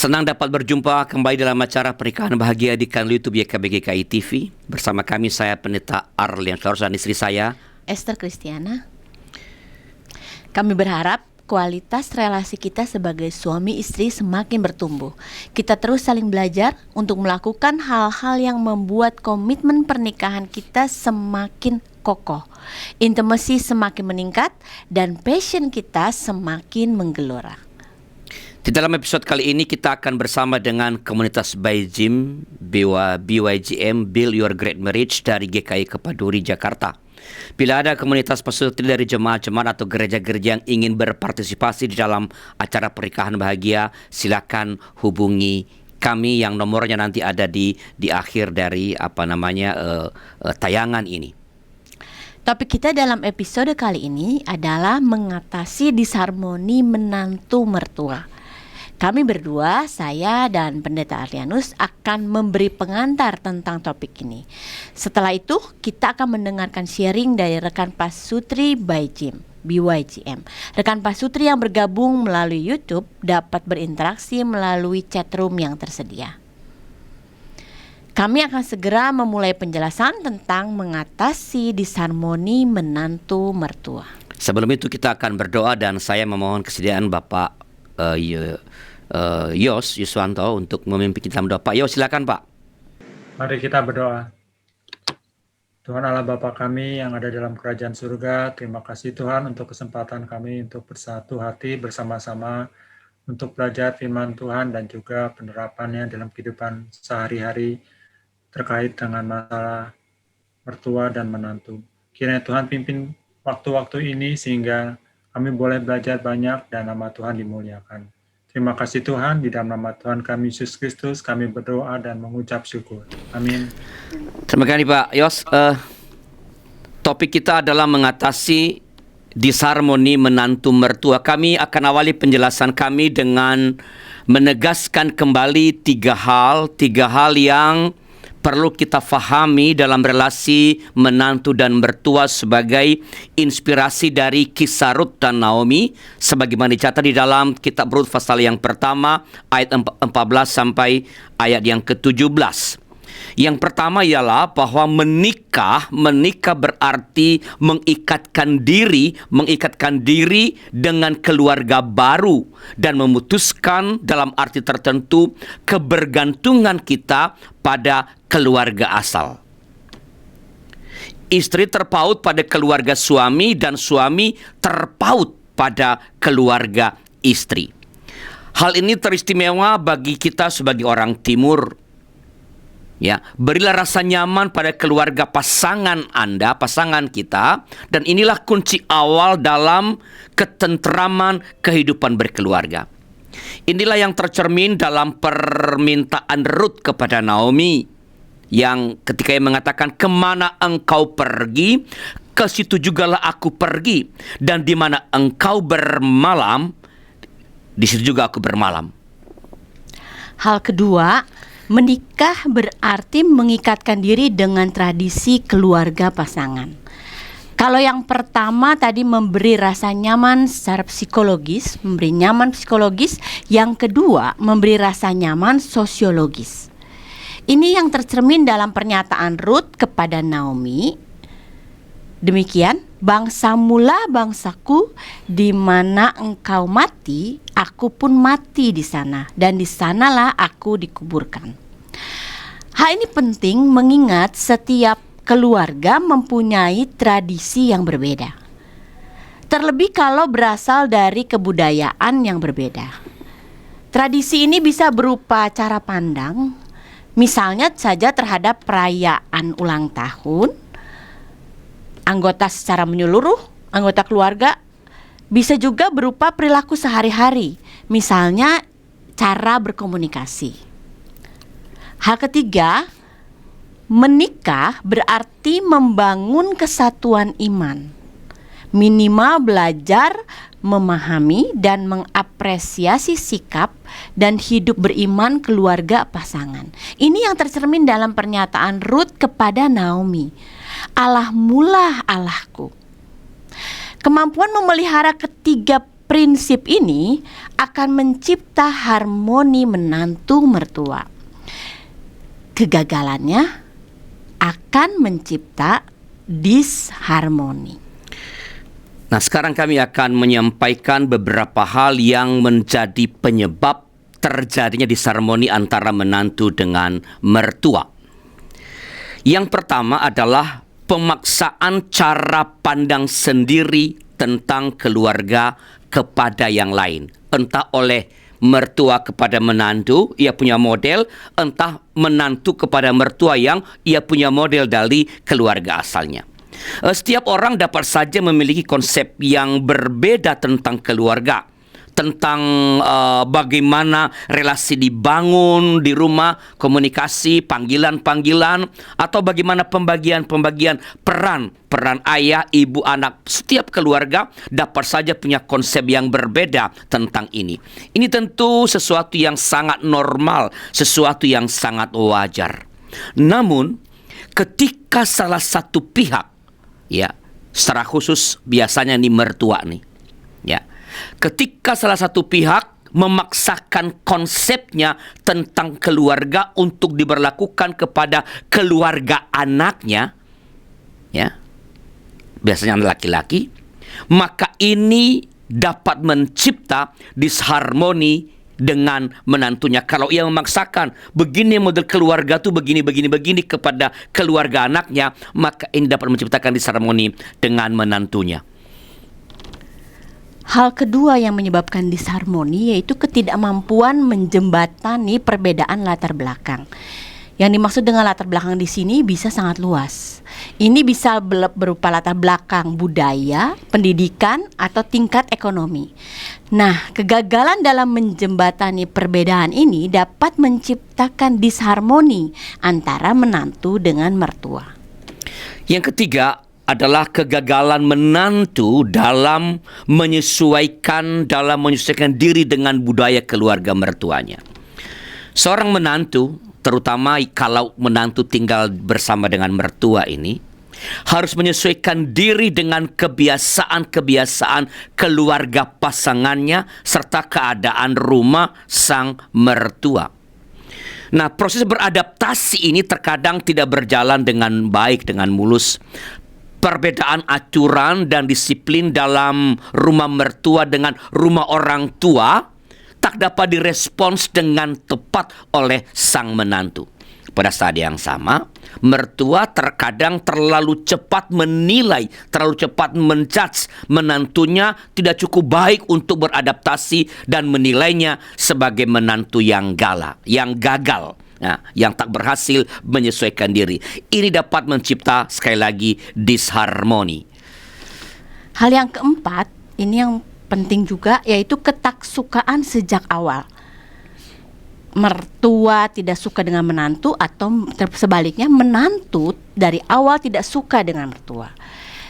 Senang dapat berjumpa kembali dalam acara Pernikahan Bahagia di kanal YouTube YKBGKI TV. Bersama kami saya Pendeta Arlian Flores dan istri saya Esther Kristiana. Kami berharap kualitas relasi kita sebagai suami istri semakin bertumbuh. Kita terus saling belajar untuk melakukan hal-hal yang membuat komitmen pernikahan kita semakin kokoh, intimasi semakin meningkat, dan passion kita semakin menggelora. Di dalam episode kali ini kita akan bersama dengan komunitas BYGM, BYGM Build Your Great Marriage dari GKI Kepaduri, Jakarta. Bila ada komunitas peserta dari jemaat-jemaat atau gereja-gereja yang ingin berpartisipasi di dalam acara pernikahan bahagia, silakan hubungi kami yang nomornya nanti ada di akhir dari tayangan ini. Topik kita dalam episode kali ini adalah mengatasi disharmoni menantu mertua. Kami berdua, saya dan Pendeta Arlianus akan memberi pengantar tentang topik ini. Setelah itu, kita akan mendengarkan sharing dari rekan pasutri BYGM. Rekan pasutri yang bergabung melalui YouTube dapat berinteraksi melalui chatroom yang tersedia. Kami akan segera memulai penjelasan tentang mengatasi disharmoni menantu mertua. Sebelum itu kita akan berdoa dan saya memohon kesediaan Bapak Yos Yuswanto untuk memimpin kita dalam doa. Pak Yos, silakan Pak. Mari kita berdoa. Tuhan Allah Bapa kami yang ada dalam kerajaan surga, terima kasih Tuhan untuk kesempatan kami untuk bersatu hati bersama-sama untuk belajar firman Tuhan dan juga penerapannya dalam kehidupan sehari-hari terkait dengan masalah mertua dan menantu. Kiranya Tuhan pimpin waktu-waktu ini sehingga kami boleh belajar banyak dan nama Tuhan dimuliakan. Terima kasih Tuhan, di dalam nama Tuhan kami Yesus Kristus kami berdoa dan mengucap syukur. Amin. Terima kasih Pak Yos. Topik kita adalah mengatasi disharmoni menantu mertua. Kami akan awali penjelasan kami dengan menegaskan kembali tiga hal yang perlu kita fahami dalam relasi menantu dan mertua sebagai inspirasi dari kisah Rut dan Naomi sebagaimana dicatat di dalam kitab Rut pasal yang pertama ayat 14 sampai ayat yang ke-17. Yang pertama ialah bahwa menikah berarti mengikatkan diri dengan keluarga baru dan memutuskan dalam arti tertentu kebergantungan kita pada keluarga asal. Istri terpaut pada keluarga suami dan suami terpaut pada keluarga istri. Hal ini teristimewa bagi kita sebagai orang timur. Ya, berilah rasa nyaman pada keluarga pasangan Anda, pasangan kita, dan inilah kunci awal dalam ketentraman kehidupan berkeluarga. Inilah yang tercermin dalam permintaan Rut kepada Naomi, yang ketika ia mengatakan, "Kemana engkau pergi, ke situ jugalah aku pergi, dan di mana engkau bermalam, di situ juga aku bermalam." Hal kedua, menikah berarti mengikatkan diri dengan tradisi keluarga pasangan. Kalau yang pertama tadi memberi rasa nyaman secara psikologis, yang kedua memberi rasa nyaman sosiologis. Ini yang tercermin dalam pernyataan Rut kepada Naomi. Demikian, bangsamulah bangsaku, di mana engkau mati, aku pun mati di sana, dan di sanalah aku dikuburkan. Hal ini penting mengingat setiap keluarga mempunyai tradisi yang berbeda. Terlebih kalau berasal dari kebudayaan yang berbeda. Tradisi ini bisa berupa cara pandang, misalnya saja terhadap perayaan ulang tahun, anggota secara menyeluruh, anggota keluarga, bisa juga berupa perilaku sehari-hari, misalnya cara berkomunikasi. Hal ketiga, menikah berarti membangun kesatuan iman. Minimal belajar memahami dan mengapresiasi sikap dan hidup beriman keluarga pasangan. Ini yang tercermin dalam pernyataan Rut kepada Naomi. "Allah mulah Allahku." Kemampuan memelihara ketiga prinsip ini akan mencipta harmoni menantu mertua. Kegagalannya akan mencipta disharmoni. Nah, sekarang kami akan menyampaikan beberapa hal yang menjadi penyebab terjadinya disharmoni antara menantu dengan mertua. Yang pertama adalah pemaksaan cara pandang sendiri tentang keluarga kepada yang lain. Entah oleh mertua kepada menantu, ia punya model, entah menantu kepada mertua yang ia punya model dari keluarga asalnya. Setiap orang dapat saja memiliki konsep yang berbeda tentang keluarga, tentang bagaimana relasi dibangun di rumah, komunikasi, panggilan-panggilan, atau bagaimana pembagian peran ayah, ibu, anak. Setiap keluarga dapat saja punya konsep yang berbeda tentang ini. Ini tentu sesuatu yang sangat normal, sesuatu yang sangat wajar. Namun, ketika salah satu pihak, ya, secara khusus biasanya nih mertua nih, ya, ketika salah satu pihak memaksakan konsepnya tentang keluarga untuk diberlakukan kepada keluarga anaknya, ya, biasanya laki-laki, maka ini dapat mencipta disharmoni dengan menantunya. Kalau ia memaksakan begini model keluarga tuh begini kepada keluarga anaknya, maka ini dapat menciptakan disharmoni dengan menantunya. Hal kedua yang menyebabkan disharmoni yaitu ketidakmampuan menjembatani perbedaan latar belakang. Yang dimaksud dengan latar belakang di sini bisa sangat luas. Ini bisa berupa latar belakang budaya, pendidikan, atau tingkat ekonomi. Nah, kegagalan dalam menjembatani perbedaan ini dapat menciptakan disharmoni antara menantu dengan mertua. Yang ketiga adalah kegagalan menantu dalam menyesuaikan diri dengan budaya keluarga mertuanya. Seorang menantu, terutama kalau menantu tinggal bersama dengan mertua ini, harus menyesuaikan diri dengan kebiasaan-kebiasaan keluarga pasangannya serta keadaan rumah sang mertua. Nah, proses beradaptasi ini terkadang tidak berjalan dengan baik, dengan mulus. Perbedaan aturan dan disiplin dalam rumah mertua dengan rumah orang tua tak dapat direspons dengan tepat oleh sang menantu. Pada saat yang sama, mertua terkadang terlalu cepat menilai, terlalu cepat menjudge menantunya tidak cukup baik untuk beradaptasi dan menilainya sebagai menantu yang gagal. Nah, yang tak berhasil menyesuaikan diri. Ini dapat mencipta sekali lagi disharmoni. Hal yang keempat, ini yang penting juga, yaitu ketaksukaan sejak awal. Mertua tidak suka dengan menantu atau sebaliknya menantu dari awal tidak suka dengan mertua.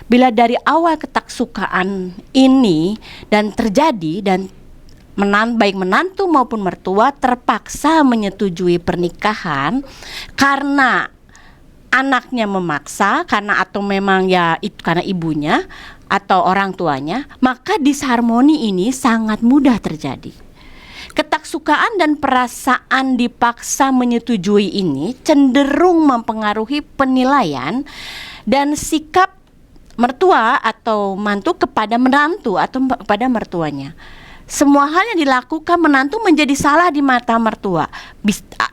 Bila dari awal ketaksukaan ini dan terjadi dan baik menantu maupun mertua terpaksa menyetujui pernikahan karena anaknya memaksa, atau memang ya itu karena ibunya atau orang tuanya, maka disharmoni ini sangat mudah terjadi. Ketaksukaan dan perasaan dipaksa menyetujui ini cenderung mempengaruhi penilaian dan sikap mertua atau mantu kepada menantu atau kepada mertuanya. Semua hal yang dilakukan menantu menjadi salah di mata mertua,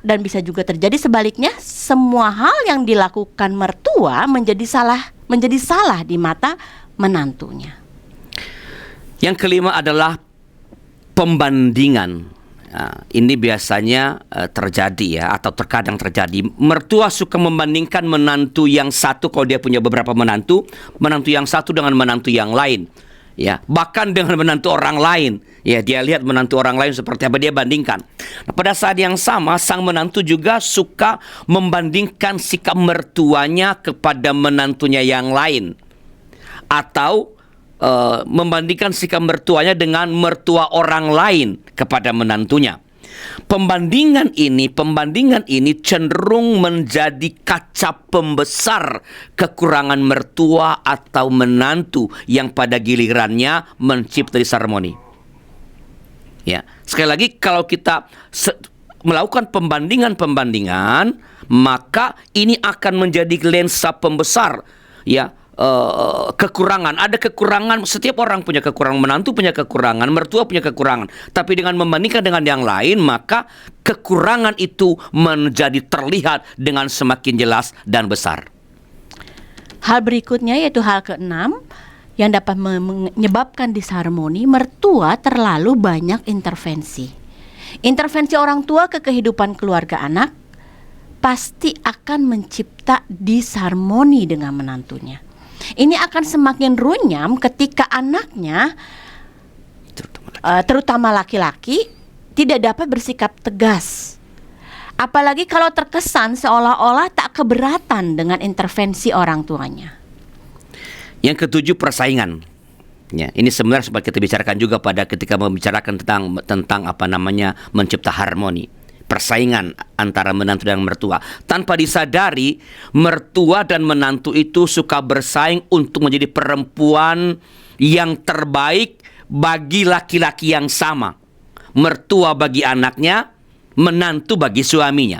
dan bisa juga terjadi sebaliknya, semua hal yang dilakukan mertua menjadi salah di mata menantunya. Yang kelima adalah pembandingan. Nah, ini biasanya terjadi ya, atau terkadang terjadi. Mertua suka membandingkan menantu yang satu, kalau dia punya beberapa menantu yang satu dengan menantu yang lain. Ya, bahkan dengan menantu orang lain. Ya, dia lihat menantu orang lain seperti apa, dia bandingkan. Nah, pada saat yang sama, sang menantu juga suka membandingkan sikap mertuanya kepada menantunya yang lain. Atau membandingkan sikap mertuanya dengan mertua orang lain kepada menantunya. Pembandingan ini cenderung menjadi kaca pembesar kekurangan mertua atau menantu yang pada gilirannya mencipta disharmoni. Ya, sekali lagi kalau kita melakukan pembandingan, maka ini akan menjadi lensa pembesar, ya, kekurangan. Ada kekurangan, setiap orang punya kekurangan, menantu punya kekurangan, mertua punya kekurangan. Tapi dengan membandingkan dengan yang lain, maka kekurangan itu menjadi terlihat dengan semakin jelas dan besar. Hal berikutnya yaitu hal keenam yang dapat menyebabkan disharmoni, mertua terlalu banyak intervensi. Intervensi orang tua ke kehidupan keluarga anak pasti akan mencipta disharmoni dengan menantunya. Ini akan semakin runyam ketika anaknya, terutama laki-laki, tidak dapat bersikap tegas. Apalagi kalau terkesan seolah-olah tak keberatan dengan intervensi orang tuanya. Yang ketujuh, persaingan. Ya, ini sebenarnya sempat kita bicarakan juga pada ketika membicarakan tentang mencipta harmoni. Persaingan antara menantu dan mertua. Tanpa disadari, mertua dan menantu itu suka bersaing untuk menjadi perempuan yang terbaik bagi laki-laki yang sama. Mertua bagi anaknya, menantu bagi suaminya.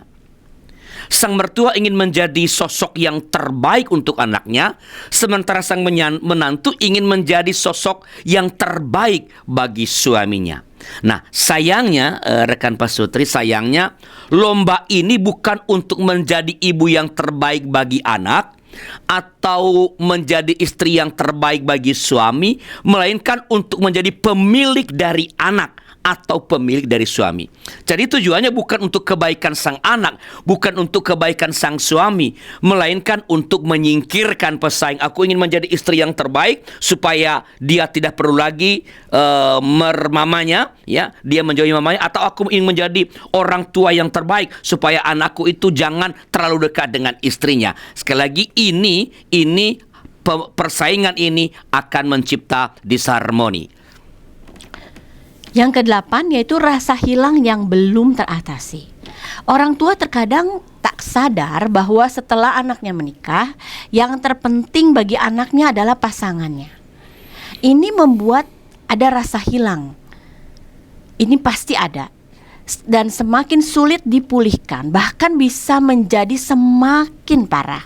Sang mertua ingin menjadi sosok yang terbaik untuk anaknya, sementara sang menantu ingin menjadi sosok yang terbaik bagi suaminya. Nah, sayangnya rekan pasutri, sayangnya lomba ini bukan untuk menjadi ibu yang terbaik bagi anak atau menjadi istri yang terbaik bagi suami, melainkan untuk menjadi pemilik dari anak atau pemilik dari suami. Jadi tujuannya bukan untuk kebaikan sang anak, bukan untuk kebaikan sang suami, melainkan untuk menyingkirkan pesaing. Aku ingin menjadi istri yang terbaik supaya dia tidak perlu lagi mamanya, ya, dia menjauhi mamanya, atau aku ingin menjadi orang tua yang terbaik supaya anakku itu jangan terlalu dekat dengan istrinya. Sekali lagi, ini persaingan ini akan mencipta disharmoni. Yang kedelapan yaitu rasa hilang yang belum teratasi. Orang tua terkadang tak sadar bahwa setelah anaknya menikah, yang terpenting bagi anaknya adalah pasangannya. Ini membuat ada rasa hilang. Ini pasti ada. Dan semakin sulit dipulihkan, bahkan bisa menjadi semakin parah.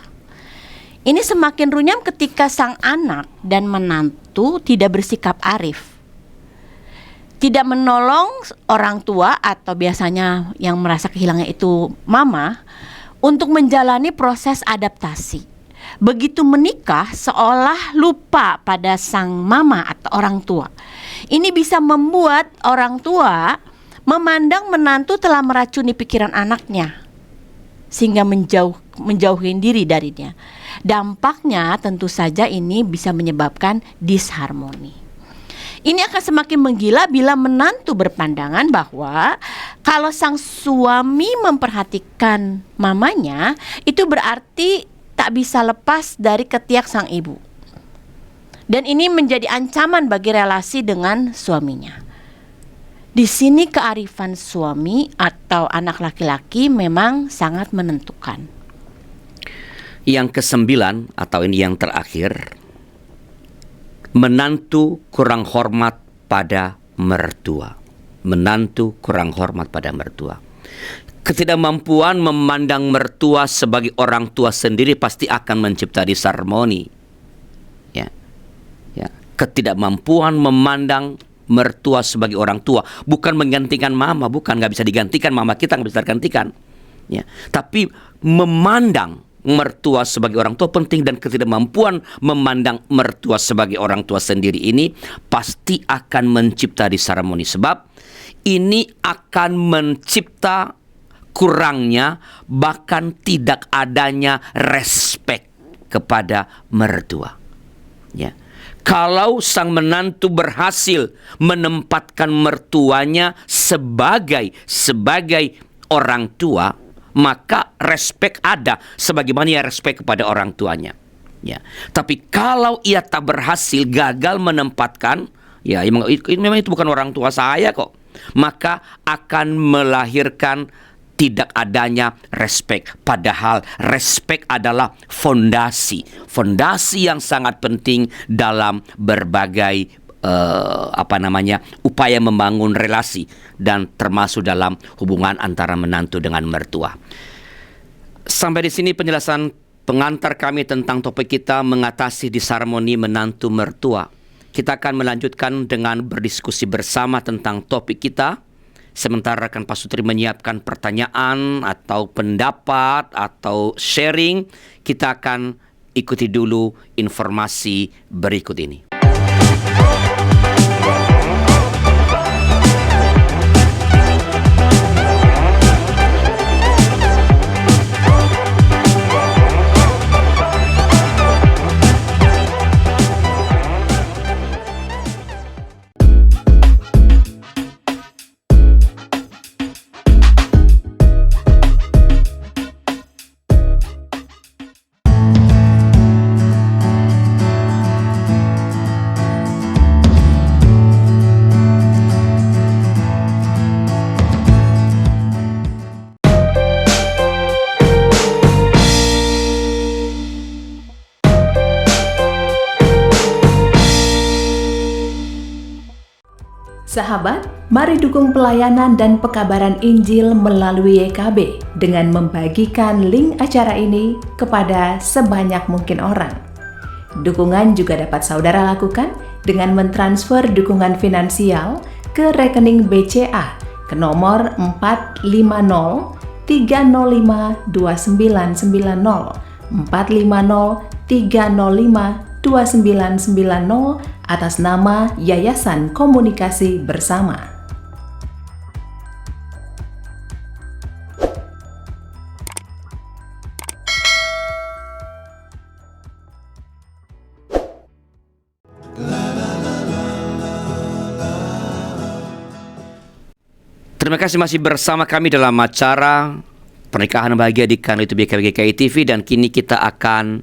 Ini semakin runyam ketika sang anak dan menantu tidak bersikap arif, tidak menolong orang tua atau biasanya yang merasa kehilangan itu mama untuk menjalani proses adaptasi. Begitu menikah seolah lupa pada sang mama atau orang tua. Ini bisa membuat orang tua memandang menantu telah meracuni pikiran anaknya sehingga menjauhin diri darinya. Dampaknya tentu saja ini bisa menyebabkan disharmoni. Ini akan semakin menggila bila menantu berpandangan bahwa kalau sang suami memperhatikan mamanya, itu berarti tak bisa lepas dari ketiak sang ibu. Dan ini menjadi ancaman bagi relasi dengan suaminya. Di sini kearifan suami atau anak laki-laki memang sangat menentukan. Yang kesembilan atau ini yang terakhir, menantu kurang hormat pada mertua. Menantu kurang hormat pada mertua. Ketidakmampuan memandang mertua sebagai orang tua sendiri pasti akan mencipta disharmoni. Ya. Ketidakmampuan memandang mertua sebagai orang tua, bukan menggantikan mama, bukan, nggak bisa digantikan mama kita, nggak bisa digantikan. Ya. Tapi memandang mertua sebagai orang tua penting, dan ketidakmampuan memandang mertua sebagai orang tua sendiri ini pasti akan mencipta disharmoni, sebab ini akan mencipta kurangnya bahkan tidak adanya respek kepada mertua. Ya. Kalau sang menantu berhasil menempatkan mertuanya sebagai orang tua, maka respek ada sebagaimana ia respek kepada orang tuanya. Ya. Tapi kalau ia tak berhasil, gagal menempatkan, ya memang itu bukan orang tua saya kok, maka akan melahirkan tidak adanya respek. Padahal respek adalah fondasi yang sangat penting dalam berbagai upaya membangun relasi dan termasuk dalam hubungan antara menantu dengan mertua. Sampai di sini penjelasan pengantar kami tentang topik kita mengatasi disharmoni menantu mertua. Kita akan melanjutkan dengan berdiskusi bersama tentang topik kita. Sementara rekan Pasutri menyiapkan pertanyaan atau pendapat atau sharing, kita akan ikuti dulu informasi berikut ini. Sahabat, mari dukung pelayanan dan pekabaran Injil melalui YKB dengan membagikan link acara ini kepada sebanyak mungkin orang. Dukungan juga dapat saudara lakukan dengan mentransfer dukungan finansial ke rekening BCA ke nomor 450 305 2990 450 305 2990 atas nama Yayasan Komunikasi Bersama. Terima kasih masih bersama kami dalam acara Pernikahan Bahagia di kanal YouTube GKI TV, dan kini kita akan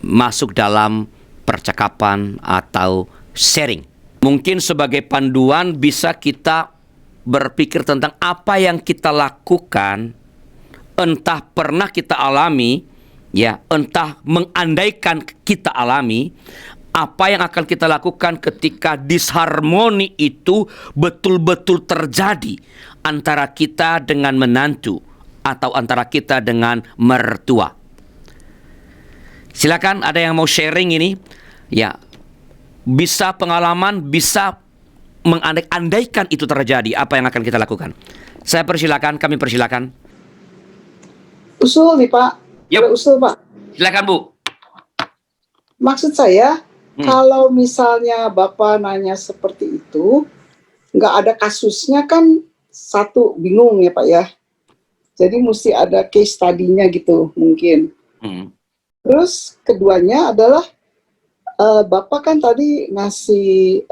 masuk dalam percakapan atau sharing. Mungkin sebagai panduan bisa kita berpikir tentang apa yang kita lakukan, entah pernah kita alami, ya, entah mengandaikan kita alami, apa yang akan kita lakukan ketika disharmoni itu betul-betul terjadi antara kita dengan menantu atau antara kita dengan mertua. Silakan, ada yang mau sharing ini? Ya, bisa pengalaman, bisa mengandaikan itu terjadi. Apa yang akan kita lakukan? Saya persilakan, kami persilakan. Usul nih Pak. Yep. Ada usul Pak. Silakan Bu. Maksud saya, kalau misalnya Bapak nanya seperti itu, nggak ada kasusnya kan, satu bingung ya Pak ya. Jadi mesti ada case study-nya gitu mungkin. Terus keduanya adalah Bapak kan tadi ngasih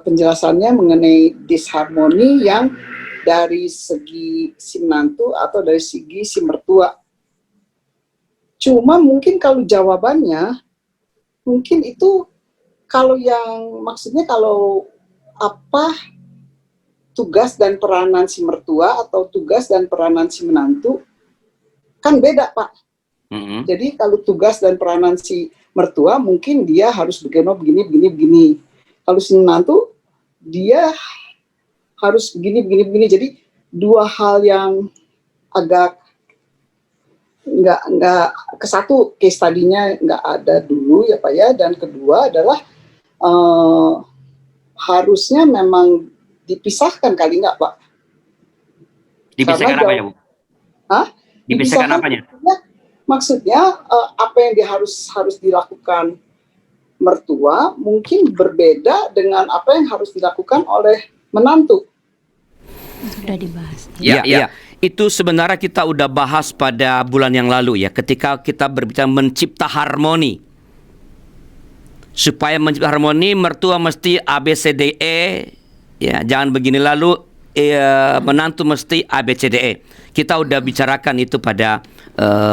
penjelasannya mengenai disharmoni yang dari segi si menantu atau dari segi si mertua. Cuma mungkin kalau jawabannya, mungkin itu kalau yang maksudnya kalau apa tugas dan peranan si mertua atau tugas dan peranan si menantu kan beda Pak. Jadi kalau tugas dan peranan si mertua mungkin dia harus begini. Kalau si menantu dia harus begini. Jadi dua hal yang agak nggak ke satu case tadinya nggak ada dulu ya Pak ya, dan kedua adalah harusnya memang dipisahkan kali nggak Pak? Dipisahkan apanya Bu? Hah? Dipisahkan apanya? Maksudnya apa yang harus dilakukan mertua mungkin berbeda dengan apa yang harus dilakukan oleh menantu. Sudah dibahas. Ya. Itu sebenarnya kita udah bahas pada bulan yang lalu ya, ketika kita berbicara mencipta harmoni. Supaya mencipta harmoni, mertua mesti ABCDE, ya, jangan begini lalu menantu mesti ABCDE. Kita udah bicarakan itu pada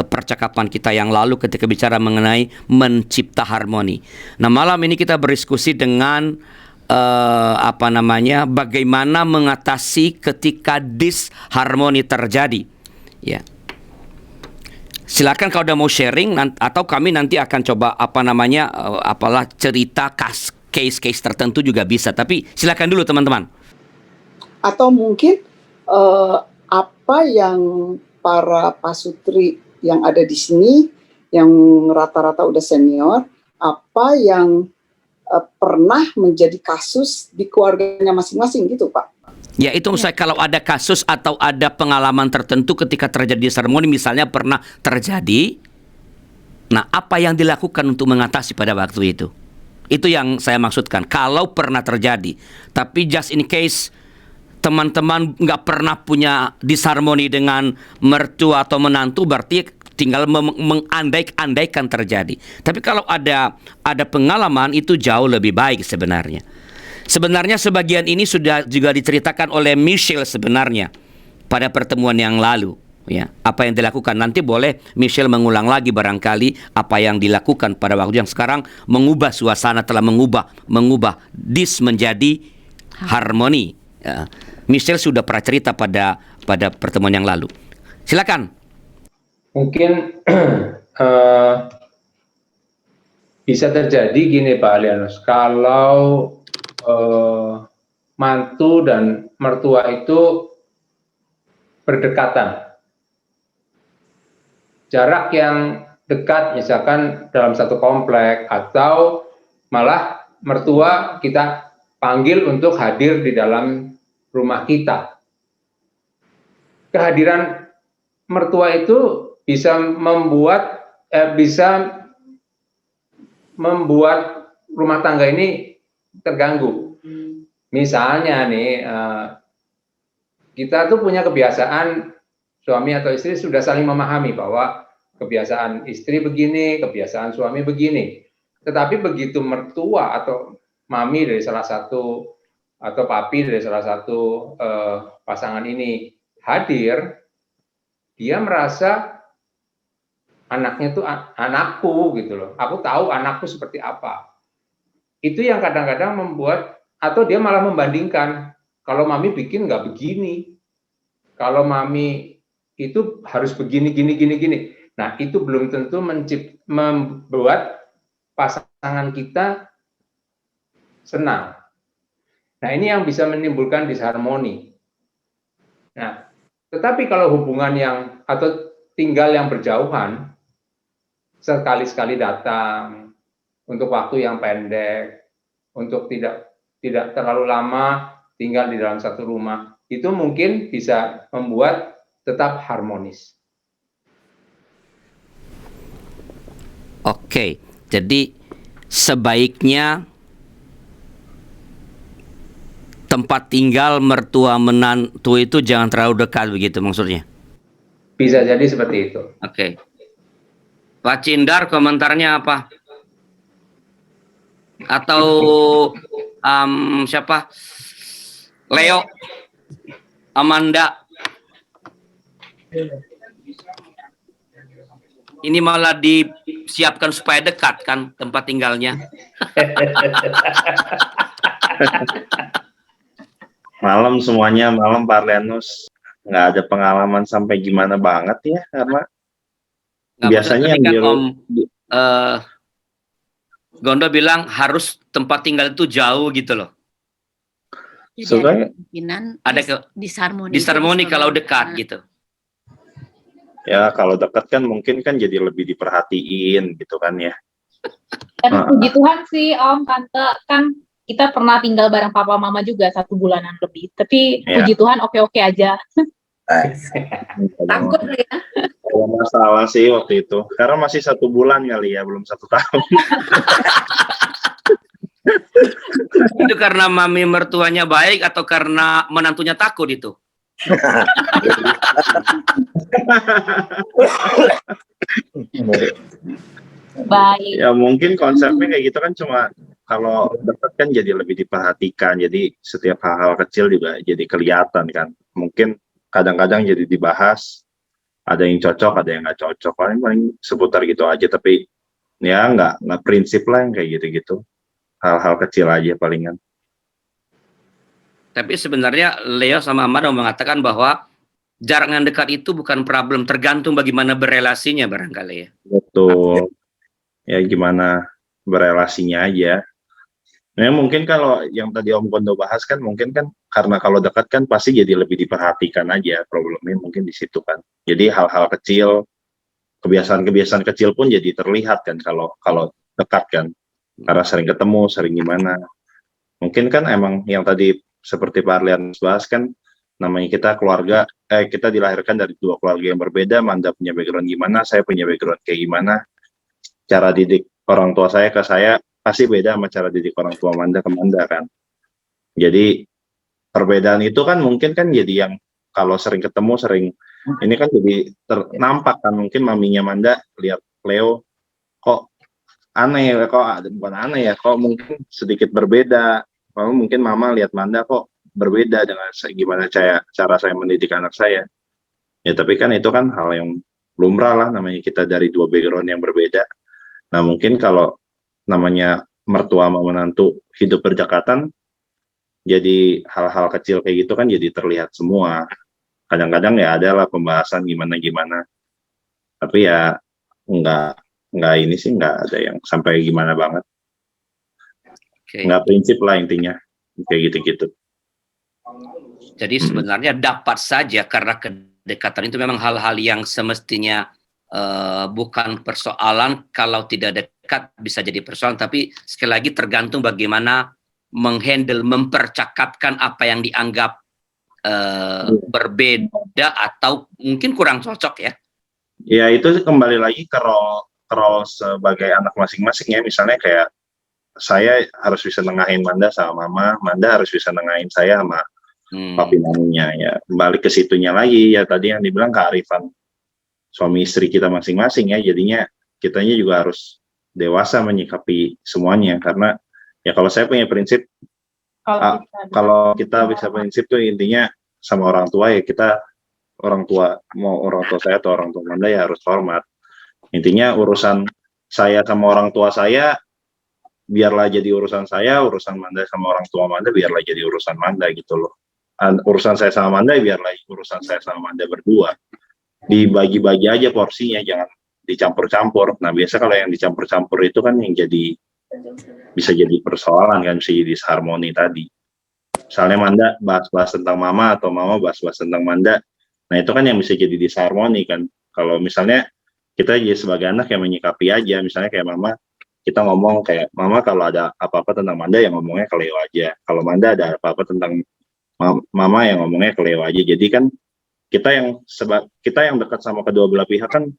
percakapan kita yang lalu ketika bicara mengenai mencipta harmoni. Nah, malam ini kita berdiskusi dengan bagaimana mengatasi ketika disharmoni terjadi. Ya. Silakan kalau udah mau sharing atau kami nanti akan coba cerita case-case tertentu juga bisa. Tapi silakan dulu teman-teman. Atau mungkin apa yang para pasutri yang ada di sini yang rata-rata udah senior, apa yang pernah menjadi kasus di keluarganya masing-masing gitu, Pak? Ya itu saya kalau ada kasus atau ada pengalaman tertentu ketika terjadi disharmoni misalnya pernah terjadi. Nah, apa yang dilakukan untuk mengatasi pada waktu itu? Itu yang saya maksudkan. Kalau pernah terjadi, tapi just in case teman-teman nggak pernah punya disharmoni dengan mertua atau menantu, berarti tinggal mengandai-andaikan terjadi. Tapi kalau ada pengalaman itu jauh lebih baik sebenarnya. Sebenarnya sebagian ini sudah juga diceritakan oleh Michelle sebenarnya pada pertemuan yang lalu. Ya, apa yang dilakukan nanti boleh Michelle mengulang lagi barangkali apa yang dilakukan pada waktu yang sekarang mengubah suasana, telah mengubah dis menjadi harmoni. Ya, Michelle sudah pernah cerita pada pertemuan yang lalu. Silakan. Mungkin bisa terjadi gini Pak Alianus, kalau mantu dan mertua itu berdekatan. Jarak yang dekat misalkan dalam satu komplek atau malah mertua kita panggil untuk hadir di dalam rumah kita. Kehadiran mertua itu bisa membuat rumah tangga ini terganggu. Misalnya nih, kita tuh punya kebiasaan suami atau istri sudah saling memahami bahwa kebiasaan istri begini, kebiasaan suami begini. Tetapi begitu mertua atau mami dari salah satu atau papi dari salah satu pasangan ini hadir, dia merasa anaknya tuh anakku gitu loh. Aku tahu anakku seperti apa. Itu yang kadang-kadang membuat, atau dia malah membandingkan, kalau mami bikin nggak begini, kalau mami itu harus begini, gini. Nah, itu belum tentu membuat pasangan kita senang. Nah, ini yang bisa menimbulkan disharmoni. Nah, tetapi kalau hubungan yang atau tinggal yang berjauhan, sekali-sekali datang untuk waktu yang pendek, untuk tidak terlalu lama tinggal di dalam satu rumah, itu mungkin bisa membuat tetap harmonis. Oke, jadi sebaiknya tempat tinggal mertua menantu itu jangan terlalu dekat begitu maksudnya? Bisa jadi seperti itu. Oke. Pak Cindar komentarnya apa? Atau siapa? Leo, Amanda. Ini malah disiapkan supaya dekat kan tempat tinggalnya. Malam semuanya, malam Pak Arlianus. Nggak ada pengalaman sampai gimana banget ya, karena biasanya yang Gondo bilang harus tempat tinggal itu jauh gitu loh. Sebenarnya ada disharmoni kalau dekat gitu. Ya kalau dekat kan mungkin kan jadi lebih diperhatiin gitu kan ya. Dan puji Tuhan sih Om, Tante, kan kita pernah tinggal bareng papa mama juga 1 bulanan lebih. Tapi puji Tuhan oke-oke aja. Takut ya? Ada masalah sih waktu itu. Karena masih 1 bulan kali ya, belum 1 tahun. Itu karena mami mertuanya baik atau karena menantunya takut itu? Baik. Ya mungkin konsepnya kayak gitu kan, cuma kalau dekat kan jadi lebih diperhatikan. Jadi setiap hal-hal kecil juga jadi kelihatan kan. Mungkin kadang-kadang jadi dibahas, ada yang cocok, ada yang nggak cocok. Paling seputar gitu aja. Tapi ya nggak prinsip lah yang kayak gitu-gitu. Hal-hal kecil aja palingan. Tapi sebenarnya Leo sama Amanda mengatakan bahwa jarak yang dekat itu bukan problem, tergantung bagaimana berelasinya barangkali ya. Betul. Ya gimana berelasinya aja. Nah, mungkin kalau yang tadi Om Kondo bahas kan mungkin kan karena kalau dekat kan pasti jadi lebih diperhatikan aja, problemnya mungkin di situ kan. Jadi hal-hal kecil, kebiasaan-kebiasaan kecil pun jadi terlihat kan kalau kalau dekat kan. Karena sering ketemu, sering gimana. Mungkin kan emang yang tadi seperti Pak Arlian bahas kan, namanya kita keluarga, kita dilahirkan dari dua keluarga yang berbeda, Manda punya background gimana, saya punya background kayak gimana, cara didik orang tua saya ke saya pasti beda sama cara didik orang tua Manda ke Manda kan. Jadi perbedaan itu kan mungkin kan jadi yang kalau sering ketemu, sering ini kan jadi nampak kan, mungkin maminya Manda lihat Leo kok aneh, kok bukan aneh ya, kok mungkin sedikit berbeda. Kalau mungkin mama lihat Manda kok berbeda dengan gimana cara saya mendidik anak saya. Ya tapi kan itu kan hal yang lumrah lah, namanya kita dari dua background yang berbeda. Nah mungkin kalau namanya mertua sama menantu hidup berdekatan, jadi hal-hal kecil kayak gitu kan jadi terlihat semua. Kadang-kadang ya ada lah pembahasan gimana-gimana. Tapi ya nggak ini sih, nggak ada yang sampai gimana banget. Nggak prinsip lah intinya, kayak gitu-gitu. Jadi sebenarnya dapat saja karena kedekatan itu memang hal-hal yang semestinya bukan persoalan, kalau tidak dekat bisa jadi persoalan, tapi sekali lagi tergantung bagaimana menghandle, mempercakapkan apa yang dianggap berbeda atau mungkin kurang cocok ya. Ya itu kembali lagi ke role sebagai anak masing-masing ya, misalnya kayak saya harus bisa nengahin Manda sama Mama, Manda harus bisa nengahin saya sama papi maminya ya. Balik ke situnya lagi ya, tadi yang dibilang kearifan suami istri kita masing-masing ya, jadinya kitanya juga harus dewasa menyikapi semuanya. Karena ya kalau saya punya prinsip, kalau kita bisa prinsip tuh intinya sama orang tua ya, kita orang tua, mau orang tua saya atau orang tua Manda ya harus hormat. Intinya urusan saya sama orang tua saya biarlah jadi urusan saya, urusan Manda sama orang tua Manda biarlah jadi urusan Manda gitu loh. Urusan saya sama Manda biarlah urusan saya sama Manda berdua. Dibagi-bagi aja porsinya, jangan dicampur-campur. Nah biasa kalau yang dicampur-campur itu kan yang jadi bisa jadi persoalan kan, bisa jadi disharmoni tadi. Misalnya Manda bahas-bahas tentang Mama atau Mama bahas-bahas tentang Manda, nah itu kan yang bisa jadi disharmoni kan. Kalau misalnya kita jadi sebagai anak yang menyikapi aja, misalnya kayak Mama, kita ngomong kayak Mama kalau ada apa-apa tentang Manda yang ngomongnya ke Leo aja, kalau Manda ada apa-apa tentang Mama yang ngomongnya ke Leo aja. Jadi kan kita yang dekat sama kedua belah pihak kan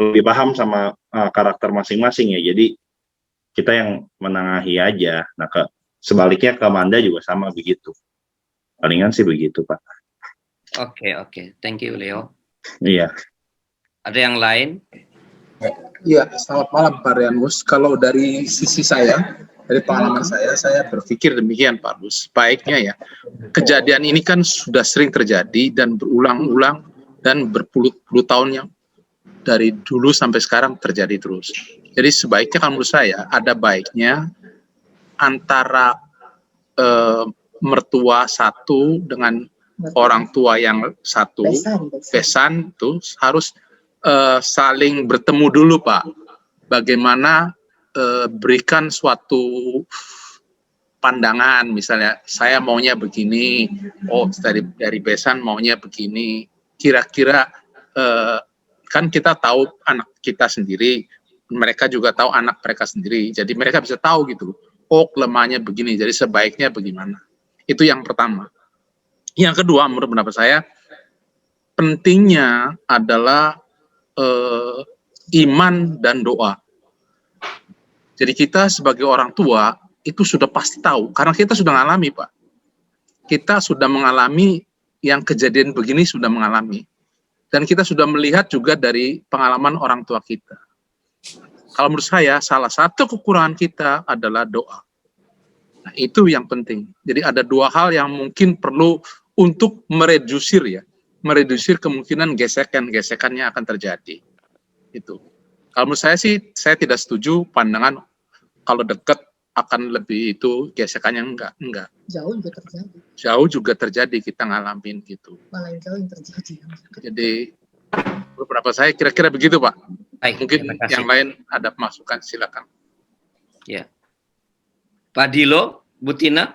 lebih paham sama karakter masing-masing ya. Jadi kita yang menengahi aja. Nah sebaliknya ke Manda juga sama begitu. Palingan sih begitu Pak. Oke. Thank you Leo. Iya. Ada yang lain? Iya, selamat malam Pak Rianus. Kalau dari sisi saya, dari pengalaman saya berpikir demikian Pak Rus. Baiknya ya, kejadian ini kan sudah sering terjadi dan berulang-ulang dan berpuluh-puluh tahun yang dari dulu sampai sekarang terjadi terus. Jadi sebaiknya kalau menurut saya ada baiknya antara mertua satu dengan orang tua yang satu, besan itu harus saling bertemu dulu Pak. Bagaimana berikan suatu pandangan, misalnya saya maunya begini, oh dari besan maunya begini. Kira-kira kan kita tahu anak kita sendiri, mereka juga tahu anak mereka sendiri. Jadi mereka bisa tahu gitu. Oh kelemahannya begini, jadi sebaiknya bagaimana. Itu yang pertama. Yang kedua, menurut pendapat saya, pentingnya adalah iman dan doa. Jadi kita sebagai orang tua itu sudah pasti tahu, karena kita sudah mengalami Pak. Kita sudah mengalami yang kejadian begini, sudah mengalami. Dan kita sudah melihat juga dari pengalaman orang tua kita. Kalau menurut saya, salah satu kekurangan kita adalah doa. Nah, itu yang penting. Jadi ada dua hal yang mungkin perlu untuk meredusir ya. Meredusir kemungkinan gesekan-gesekannya akan terjadi. Itu. Kalau menurut saya sih, saya tidak setuju pandangan kalau dekat akan lebih itu gesekannya enggak. Jauh juga terjadi. Jauh juga terjadi, kita ngalamin gitu. Malah yang jauh yang terjadi. Jadi beberapa saya kira-kira begitu Pak. Baik, mungkin yang lain ada masukan, silakan. Ya. Pak Dilo, Bu Tina?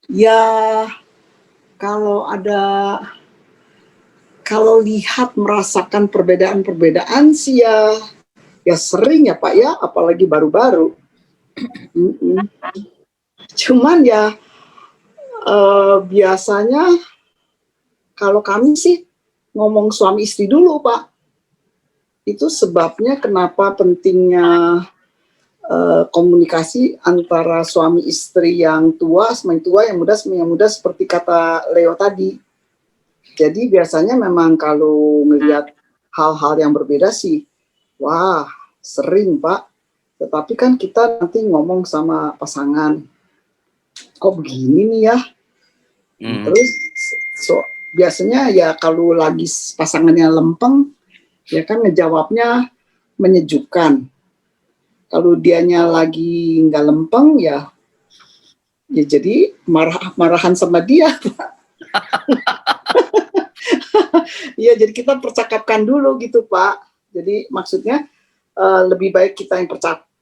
Ya, kalau lihat merasakan perbedaan-perbedaan sih ya sering ya Pak ya, apalagi baru-baru. Cuman ya biasanya kalau kami sih ngomong suami istri dulu Pak. Itu sebabnya kenapa pentingnya komunikasi antara suami istri yang tua sama yang tua, yang muda seperti kata Leo tadi. Jadi biasanya memang kalau melihat hal-hal yang berbeda sih, wah sering Pak. Tetapi kan kita nanti ngomong sama pasangan, kok begini nih ya. Terus biasanya ya kalau lagi pasangannya lempeng, ya kan ngejawabnya menyejukkan. Kalau dianya lagi nggak lempeng ya jadi marahan sama dia. Iya, jadi kita percakapkan dulu gitu Pak. Jadi maksudnya lebih baik kita yang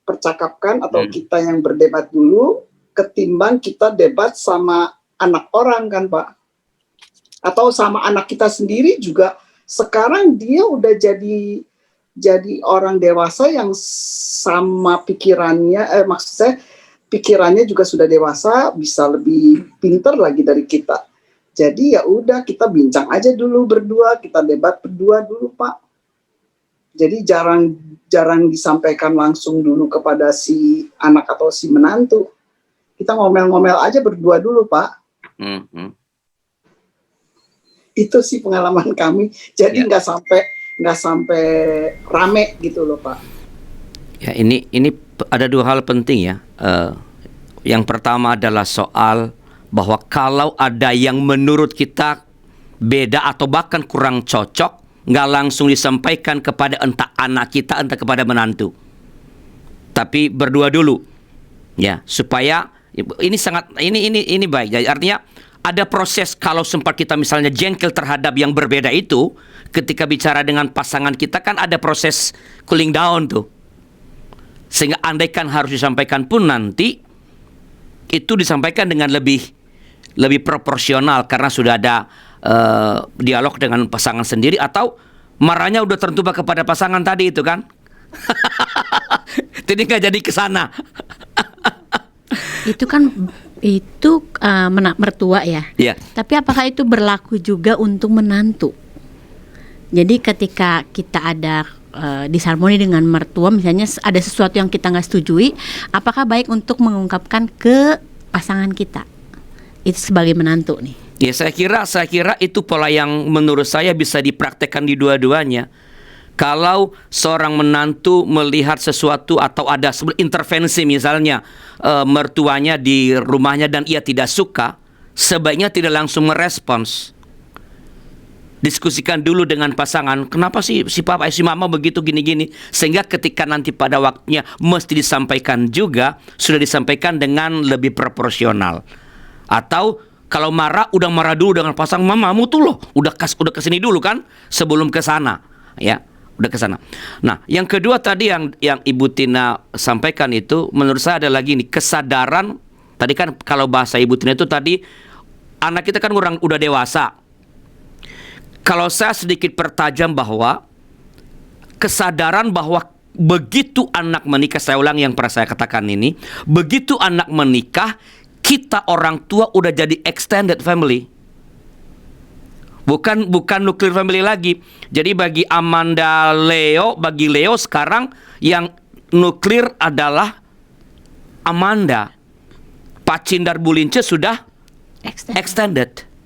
percakapkan atau kita yang berdebat dulu ketimbang kita debat sama anak orang kan Pak. Atau sama anak kita sendiri juga. Sekarang dia udah jadi orang dewasa yang sama pikirannya, maksud saya pikirannya juga sudah dewasa, bisa lebih pintar lagi dari kita. Jadi ya udah kita bincang aja dulu berdua, kita debat berdua dulu Pak. Jadi jarang disampaikan langsung dulu kepada si anak atau si menantu. Kita ngomel-ngomel aja berdua dulu Pak. Itu sih pengalaman kami. Jadi nggak sampai rame gitu loh Pak. Ya, ini ada dua hal penting ya. Yang pertama adalah soal bahwa kalau ada yang menurut kita beda atau bahkan kurang cocok, nggak langsung disampaikan kepada entah anak kita entah kepada menantu, tapi berdua dulu ya, supaya ini baik. Jadi artinya ada proses. Kalau sempat kita misalnya jengkel terhadap yang berbeda itu, ketika bicara dengan pasangan kita kan ada proses cooling down tuh. Sehingga andaikan harus disampaikan pun nanti itu disampaikan dengan lebih proporsional karena sudah ada dialog dengan pasangan sendiri, atau marahnya udah tertumpah kepada pasangan tadi itu kan. Jadi nggak jadi ke sana. Itu kan mertua ya. Yeah. Tapi apakah itu berlaku juga untuk menantu? Jadi ketika kita ada disharmoni dengan mertua, misalnya ada sesuatu yang kita nggak setujui, apakah baik untuk mengungkapkan ke pasangan kita? Itu sebagai menantu nih. Ya, saya kira itu pola yang menurut saya bisa dipraktekkan di dua-duanya. Kalau seorang menantu melihat sesuatu atau ada intervensi misalnya mertuanya di rumahnya dan ia tidak suka, sebaiknya tidak langsung merespons. Diskusikan dulu dengan pasangan, kenapa sih si papa si mama begitu gini-gini, sehingga ketika nanti pada waktunya mesti disampaikan juga, sudah disampaikan dengan lebih proporsional. Atau kalau marah, udah marah dulu dengan pasangan, mamamu tuh loh udah kesini dulu kan sebelum ke sana ya. Udah ke sana. Nah, yang kedua tadi yang Ibu Tina sampaikan itu menurut saya ada lagi nih, kesadaran. Tadi kan kalau bahasa Ibu Tina itu tadi anak kita kan udah dewasa. Kalau saya sedikit pertajam bahwa kesadaran bahwa begitu anak menikah, saya ulang yang pernah saya katakan ini, begitu anak menikah, kita orang tua udah jadi extended family. Bukan nuclear family lagi. Jadi bagi Amanda bagi Leo sekarang yang nuklir adalah Amanda. Pak Cindar Bulince sudah extended.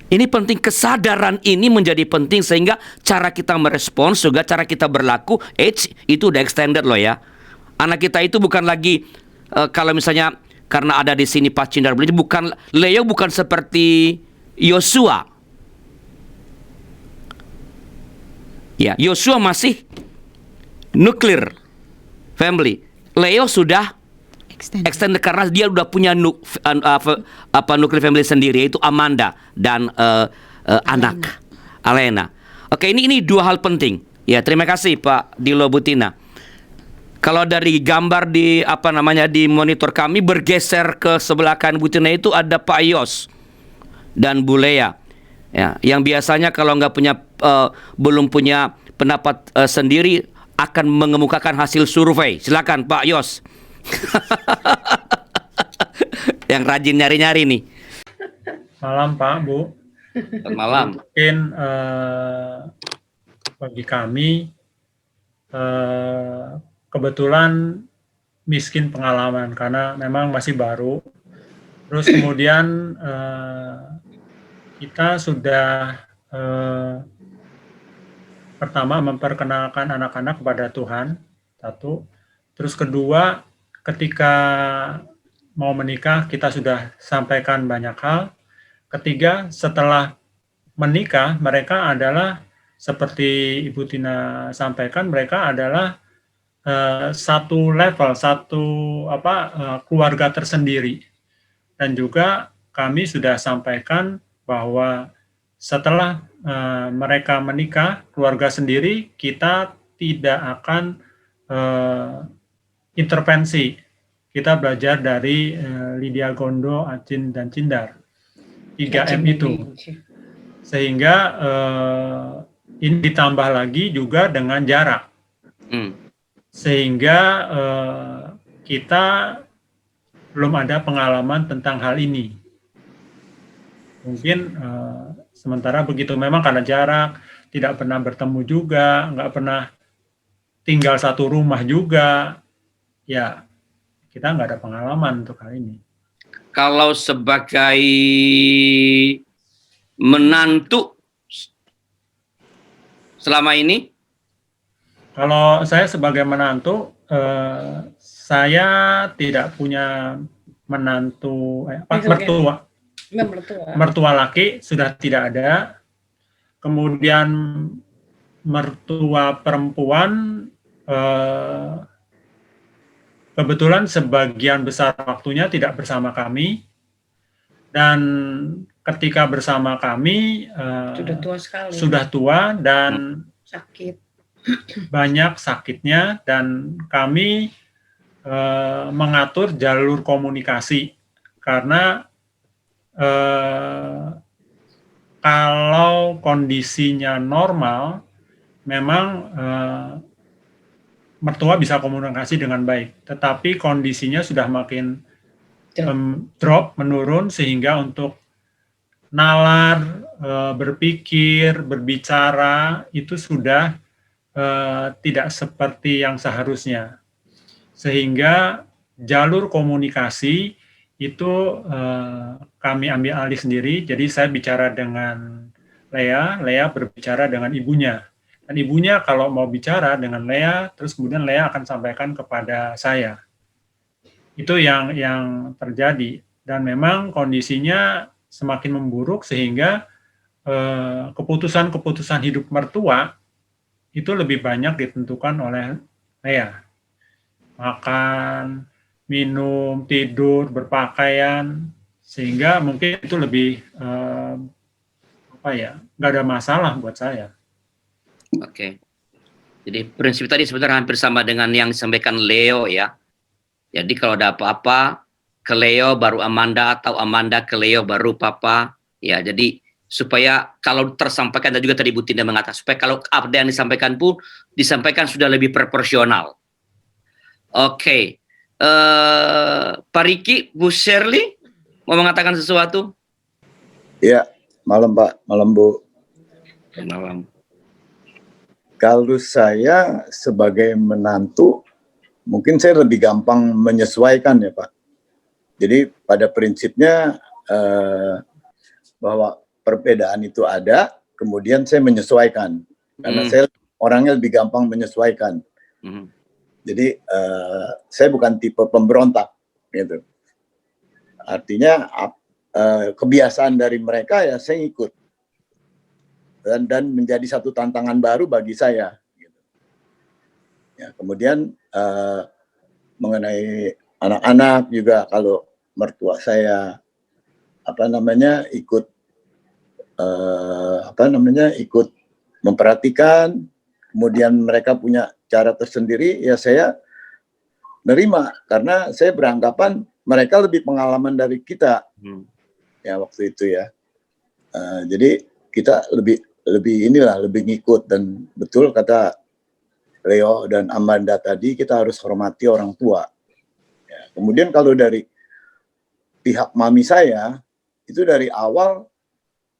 Ini penting, kesadaran ini menjadi penting sehingga cara kita merespons juga cara kita berlaku itu udah extended loh ya. Anak kita itu bukan lagi kalau misalnya karena ada di sini Pak Cindar Bulince, Leo bukan seperti Yosua. Ya, Yosua masih nuclear family. Leo sudah extended karena dia udah punya nuclear family sendiri, yaitu Amanda dan anak Alena. Oke, ini dua hal penting. Ya, terima kasih Pak Dilo, Bu Tina. Kalau dari gambar di di monitor kami bergeser ke sebelah kanan Bu Tina itu ada Pak Yos dan Bu Lea. Ya, yang biasanya kalau belum punya pendapat sendiri akan mengemukakan hasil survei. Silakan Pak Yos. Yang rajin nyari-nyari nih. Malam Pak, Bu. Malam. Mungkin bagi kami kebetulan miskin pengalaman karena memang masih baru. Terus kemudian kita sudah pertama memperkenalkan anak-anak kepada Tuhan, satu. Terus kedua, ketika mau menikah kita sudah sampaikan banyak hal. Ketiga, setelah menikah mereka adalah seperti Ibu Tina sampaikan, mereka adalah satu level, keluarga tersendiri. Dan juga kami sudah sampaikan bahwa setelah mereka menikah, keluarga sendiri, kita tidak akan intervensi. Kita belajar dari Lydia Gondo, Acin, dan Cindar. 3M itu. Sehingga ini ditambah lagi juga dengan jarak. Sehingga kita belum ada pengalaman tentang hal ini. Mungkin sementara begitu, memang karena jarak, tidak pernah bertemu juga, nggak pernah tinggal satu rumah juga, ya kita nggak ada pengalaman untuk hal ini. Kalau sebagai menantu selama ini? Kalau saya sebagai menantu, saya tidak punya menantu, mertua laki sudah tidak ada. Kemudian mertua perempuan, kebetulan sebagian besar waktunya tidak bersama kami. Dan ketika bersama kami, Sudah tua sekali. Sudah tua dan Sakit. banyak sakitnya, dan kami mengatur jalur komunikasi karena kalau kondisinya normal memang mertua bisa komunikasi dengan baik, tetapi kondisinya sudah makin drop, menurun, sehingga untuk nalar, berpikir, berbicara itu sudah tidak seperti yang seharusnya, sehingga jalur komunikasi itu kami ambil alih sendiri. Jadi saya bicara dengan Lea berbicara dengan ibunya, dan ibunya kalau mau bicara dengan Lea, terus kemudian Lea akan sampaikan kepada saya. Itu yang terjadi, dan memang kondisinya semakin memburuk sehingga keputusan-keputusan hidup mertua itu lebih banyak ditentukan oleh Lea. Makan, minum, tidur, berpakaian, sehingga mungkin itu lebih nggak ada masalah buat saya. Oke. Jadi prinsip tadi sebenarnya hampir sama dengan yang disampaikan Leo ya. Jadi kalau ada apa-apa ke Leo baru Amanda, atau Amanda ke Leo baru Papa. Ya, jadi supaya kalau tersampaikan, dan juga tadi Bu Tina mengatakan supaya kalau apa yang disampaikan pun disampaikan sudah lebih proporsional. Oke. Pak Riki, Bu Shirley mau mengatakan sesuatu? Ya, malam Pak, malam Bu. Malam. Kalau saya sebagai menantu, mungkin saya lebih gampang menyesuaikan ya Pak. Jadi pada prinsipnya bahwa perbedaan itu ada, kemudian saya menyesuaikan. Karena saya orangnya lebih gampang menyesuaikan. Jadi saya bukan tipe pemberontak gitu. Artinya kebiasaan dari mereka ya saya ikut. Dan menjadi satu tantangan baru bagi saya. Gitu. Ya, kemudian mengenai anak-anak juga, kalau mertua saya ikut memperhatikan, kemudian mereka punya cara tersendiri, ya saya nerima karena saya beranggapan mereka lebih pengalaman dari kita ya waktu itu ya. Jadi kita lebih ngikut, dan betul kata Leo dan Amanda tadi, kita harus hormati orang tua. Ya, kemudian kalau dari pihak mami saya itu dari awal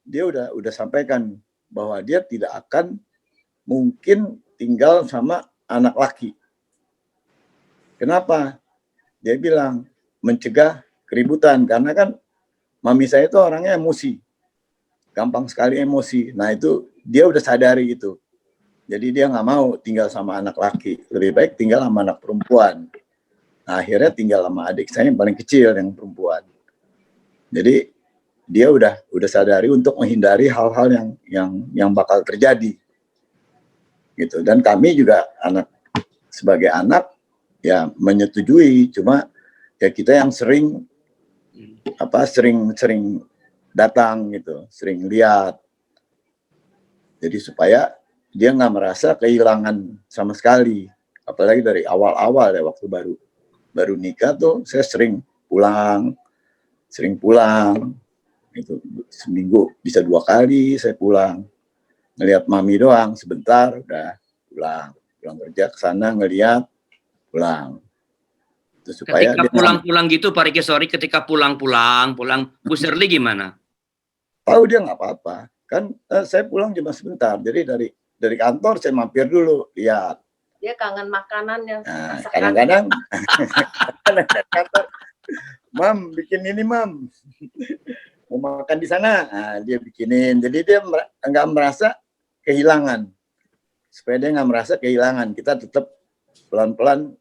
dia udah sampaikan bahwa dia tidak akan mungkin tinggal sama anak laki. Kenapa? Dia bilang mencegah keributan, karena kan mami saya itu orangnya emosi, gampang sekali emosi. Nah itu dia udah sadari itu. Jadi dia nggak mau tinggal sama anak laki, lebih baik tinggal sama anak perempuan. Nah, akhirnya tinggal sama adik saya yang paling kecil, yang perempuan. Jadi dia udah sadari untuk menghindari hal-hal yang bakal terjadi. Gitu. Dan kami juga sebagai anak ya menyetujui, cuma ya kita yang sering datang gitu, sering lihat. Jadi supaya dia nggak merasa kehilangan sama sekali. Apalagi dari awal-awal ya, waktu baru nikah tuh saya sering pulang. Itu seminggu bisa 2 kali saya pulang. Ngelihat mami doang sebentar udah pulang kerja ke sana, ngelihat pulang. Itu supaya ketika pulang-pulang gitu Pak Riki, sorry, ketika pulang Bu Shirley gimana? Tahu dia nggak apa-apa. Kan saya pulang cuma sebentar. Jadi dari kantor saya mampir dulu lihat. Dia kangen makanannya. Nah, kadang-kadang kantor, Mam bikin ini Mam, mau makan di sana. Nah, dia bikinin. Jadi dia nggak merasa kehilangan. Supaya dia nggak merasa kehilangan, kita tetap pelan-pelan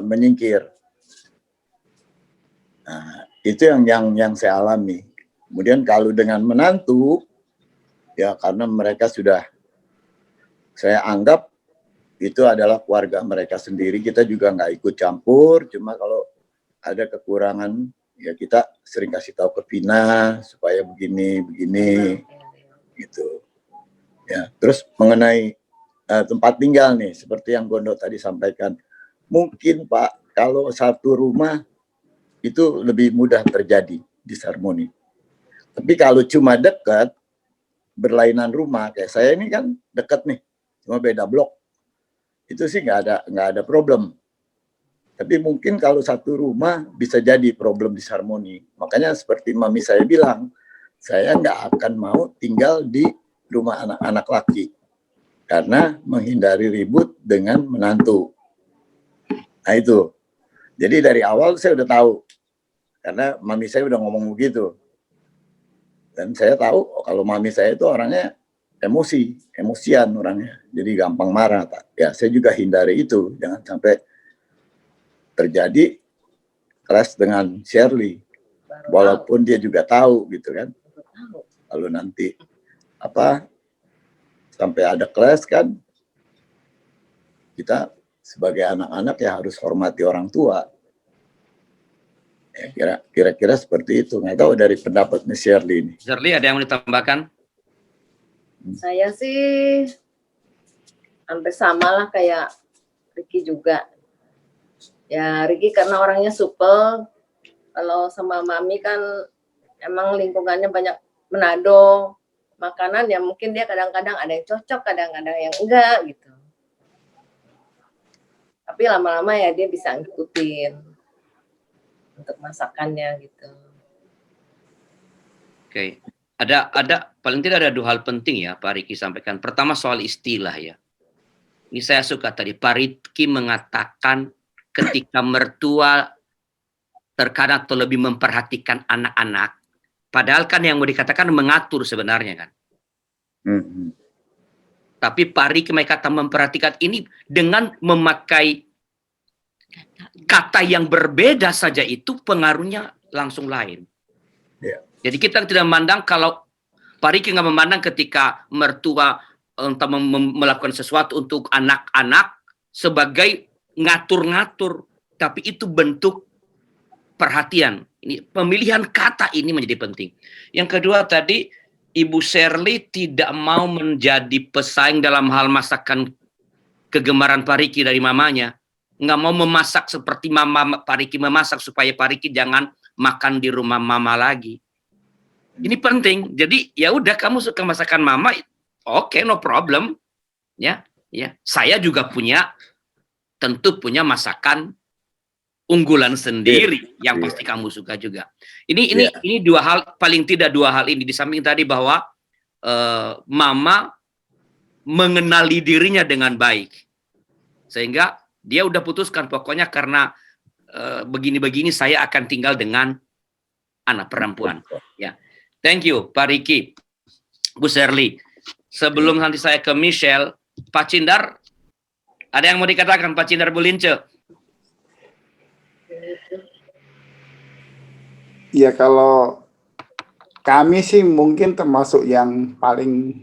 menyingkir. Nah, itu yang saya alami. Kemudian kalau dengan menantu, ya karena mereka sudah, saya anggap itu adalah keluarga mereka sendiri, kita juga nggak ikut campur, cuma kalau ada kekurangan, ya kita sering kasih tahu ke Vina, supaya begini, gitu. Ya, terus mengenai tempat tinggal nih, seperti yang Gondo tadi sampaikan, mungkin Pak, kalau satu rumah itu lebih mudah terjadi disharmoni. Tapi kalau cuma dekat, berlainan rumah, kayak saya ini kan dekat nih, cuma beda blok, itu sih nggak ada problem. Tapi mungkin kalau satu rumah bisa jadi problem disharmoni. Makanya seperti mami saya bilang, saya nggak akan mau tinggal di rumah anak-anak laki, karena menghindari ribut dengan menantu. Nah itu. Jadi dari awal saya udah tahu, karena mami saya udah ngomong begitu. Dan saya tahu kalau mami saya itu orangnya emosian orangnya. Jadi gampang marah. Ya saya juga hindari itu. Jangan sampai terjadi clash dengan Shirley. Walaupun dia juga tahu gitu kan. Kalau nanti sampai ada clash kan, kita sebagai anak-anak ya harus hormati orang tua. Ya, kira-kira seperti itu. Nggak tahu dari pendapatnya Shirley ini. Shirley, ada yang mau ditambahkan? Saya sih hampir sama lah kayak Ricky juga. Ya Ricky karena orangnya supel. Kalau sama mami kan emang lingkungannya banyak Manado. Makanan ya mungkin dia kadang-kadang ada yang cocok, kadang-kadang yang enggak gitu. Tapi lama-lama ya dia bisa ngikutin untuk masakannya gitu. Oke. Ada paling tidak ada 2 hal penting ya Pak Riki sampaikan. Pertama soal istilah ya. Ini saya suka tadi Pak Riki mengatakan ketika mertua terkadang atau lebih memperhatikan anak-anak, padahal kan yang mau dikatakan mengatur sebenarnya kan. Tapi Pak Riki kata memperhatikan ini dengan memakai kata yang berbeda saja, itu pengaruhnya langsung lain. Yeah. Jadi kita tidak memandang, kalau Pak Riki nggak memandang ketika mertua entah melakukan sesuatu untuk anak-anak sebagai ngatur-ngatur, tapi itu bentuk perhatian. Ini pemilihan kata ini menjadi penting. Yang kedua tadi Ibu Shirley tidak mau menjadi pesaing dalam hal masakan kegemaran Pak Riki dari mamanya. nggak mau memasak seperti Mama Pak Riki memasak supaya Pak Riki jangan makan di rumah Mama lagi. Ini penting. Jadi ya udah, kamu suka masakan Mama, oke, no problem. Ya. Saya juga tentu punya masakan unggulan sendiri yang pasti kamu suka juga. Ini dua hal, paling tidak dua hal ini, di samping tadi bahwa Mama mengenali dirinya dengan baik, sehingga dia udah putuskan pokoknya karena begini-begini saya akan tinggal dengan anak perempuan. Ya, thank you Pak Riki, Bu Sherly. Sebelum nanti saya ke Michelle, Pak Cindar, ada yang mau dikatakan Pak Cindar Bulince? Ya, kalau kami sih mungkin termasuk yang paling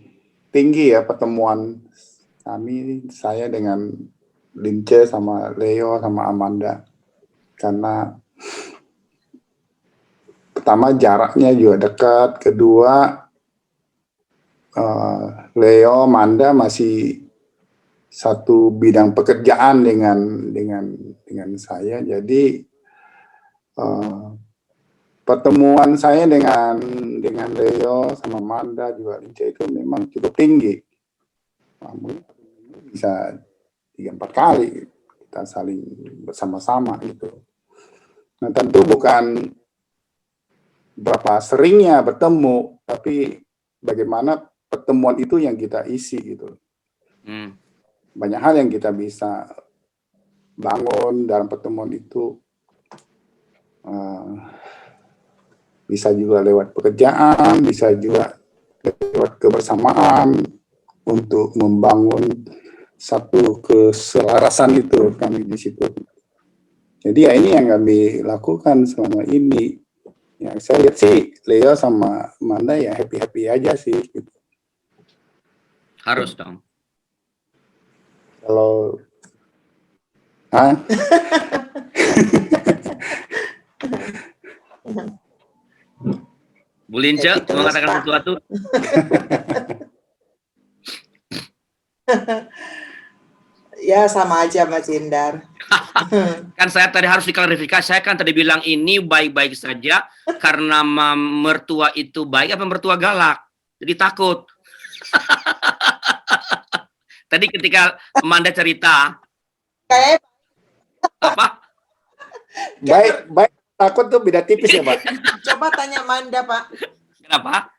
tinggi ya pertemuan kami, saya dengan Lince sama Leo sama Amanda, karena pertama jaraknya juga dekat, kedua Leo, Amanda masih satu bidang pekerjaan dengan saya, jadi pertemuan saya dengan Leo sama Amanda juga Lince itu memang cukup tinggi. Bisa 3-4 kali kita saling bersama-sama gitu. Nah, tentu bukan berapa seringnya bertemu, tapi bagaimana pertemuan itu yang kita isi gitu. Banyak hal yang kita bisa bangun dalam pertemuan itu. Bisa juga lewat pekerjaan, bisa juga lewat kebersamaan untuk membangun satu keselarasan itu kami di situ. Jadi ya ini yang kami lakukan selama ini. Ya, saya lihat sih Leo sama Amanda ya happy-happy aja sih. Gitu. Harus dong. Kalau Bu Lince, mau mengatakan sesuatu? Ya, sama aja Mas Cindar. Kan saya tadi harus diklarifikasi, saya kan tadi bilang ini baik-baik saja karena mertua itu baik apa mertua galak. Jadi takut. Tadi ketika Amanda cerita. Kayak apa? Baik, takut tuh beda tipis ya, Pak. Coba tanya Amanda, Pak. Kenapa?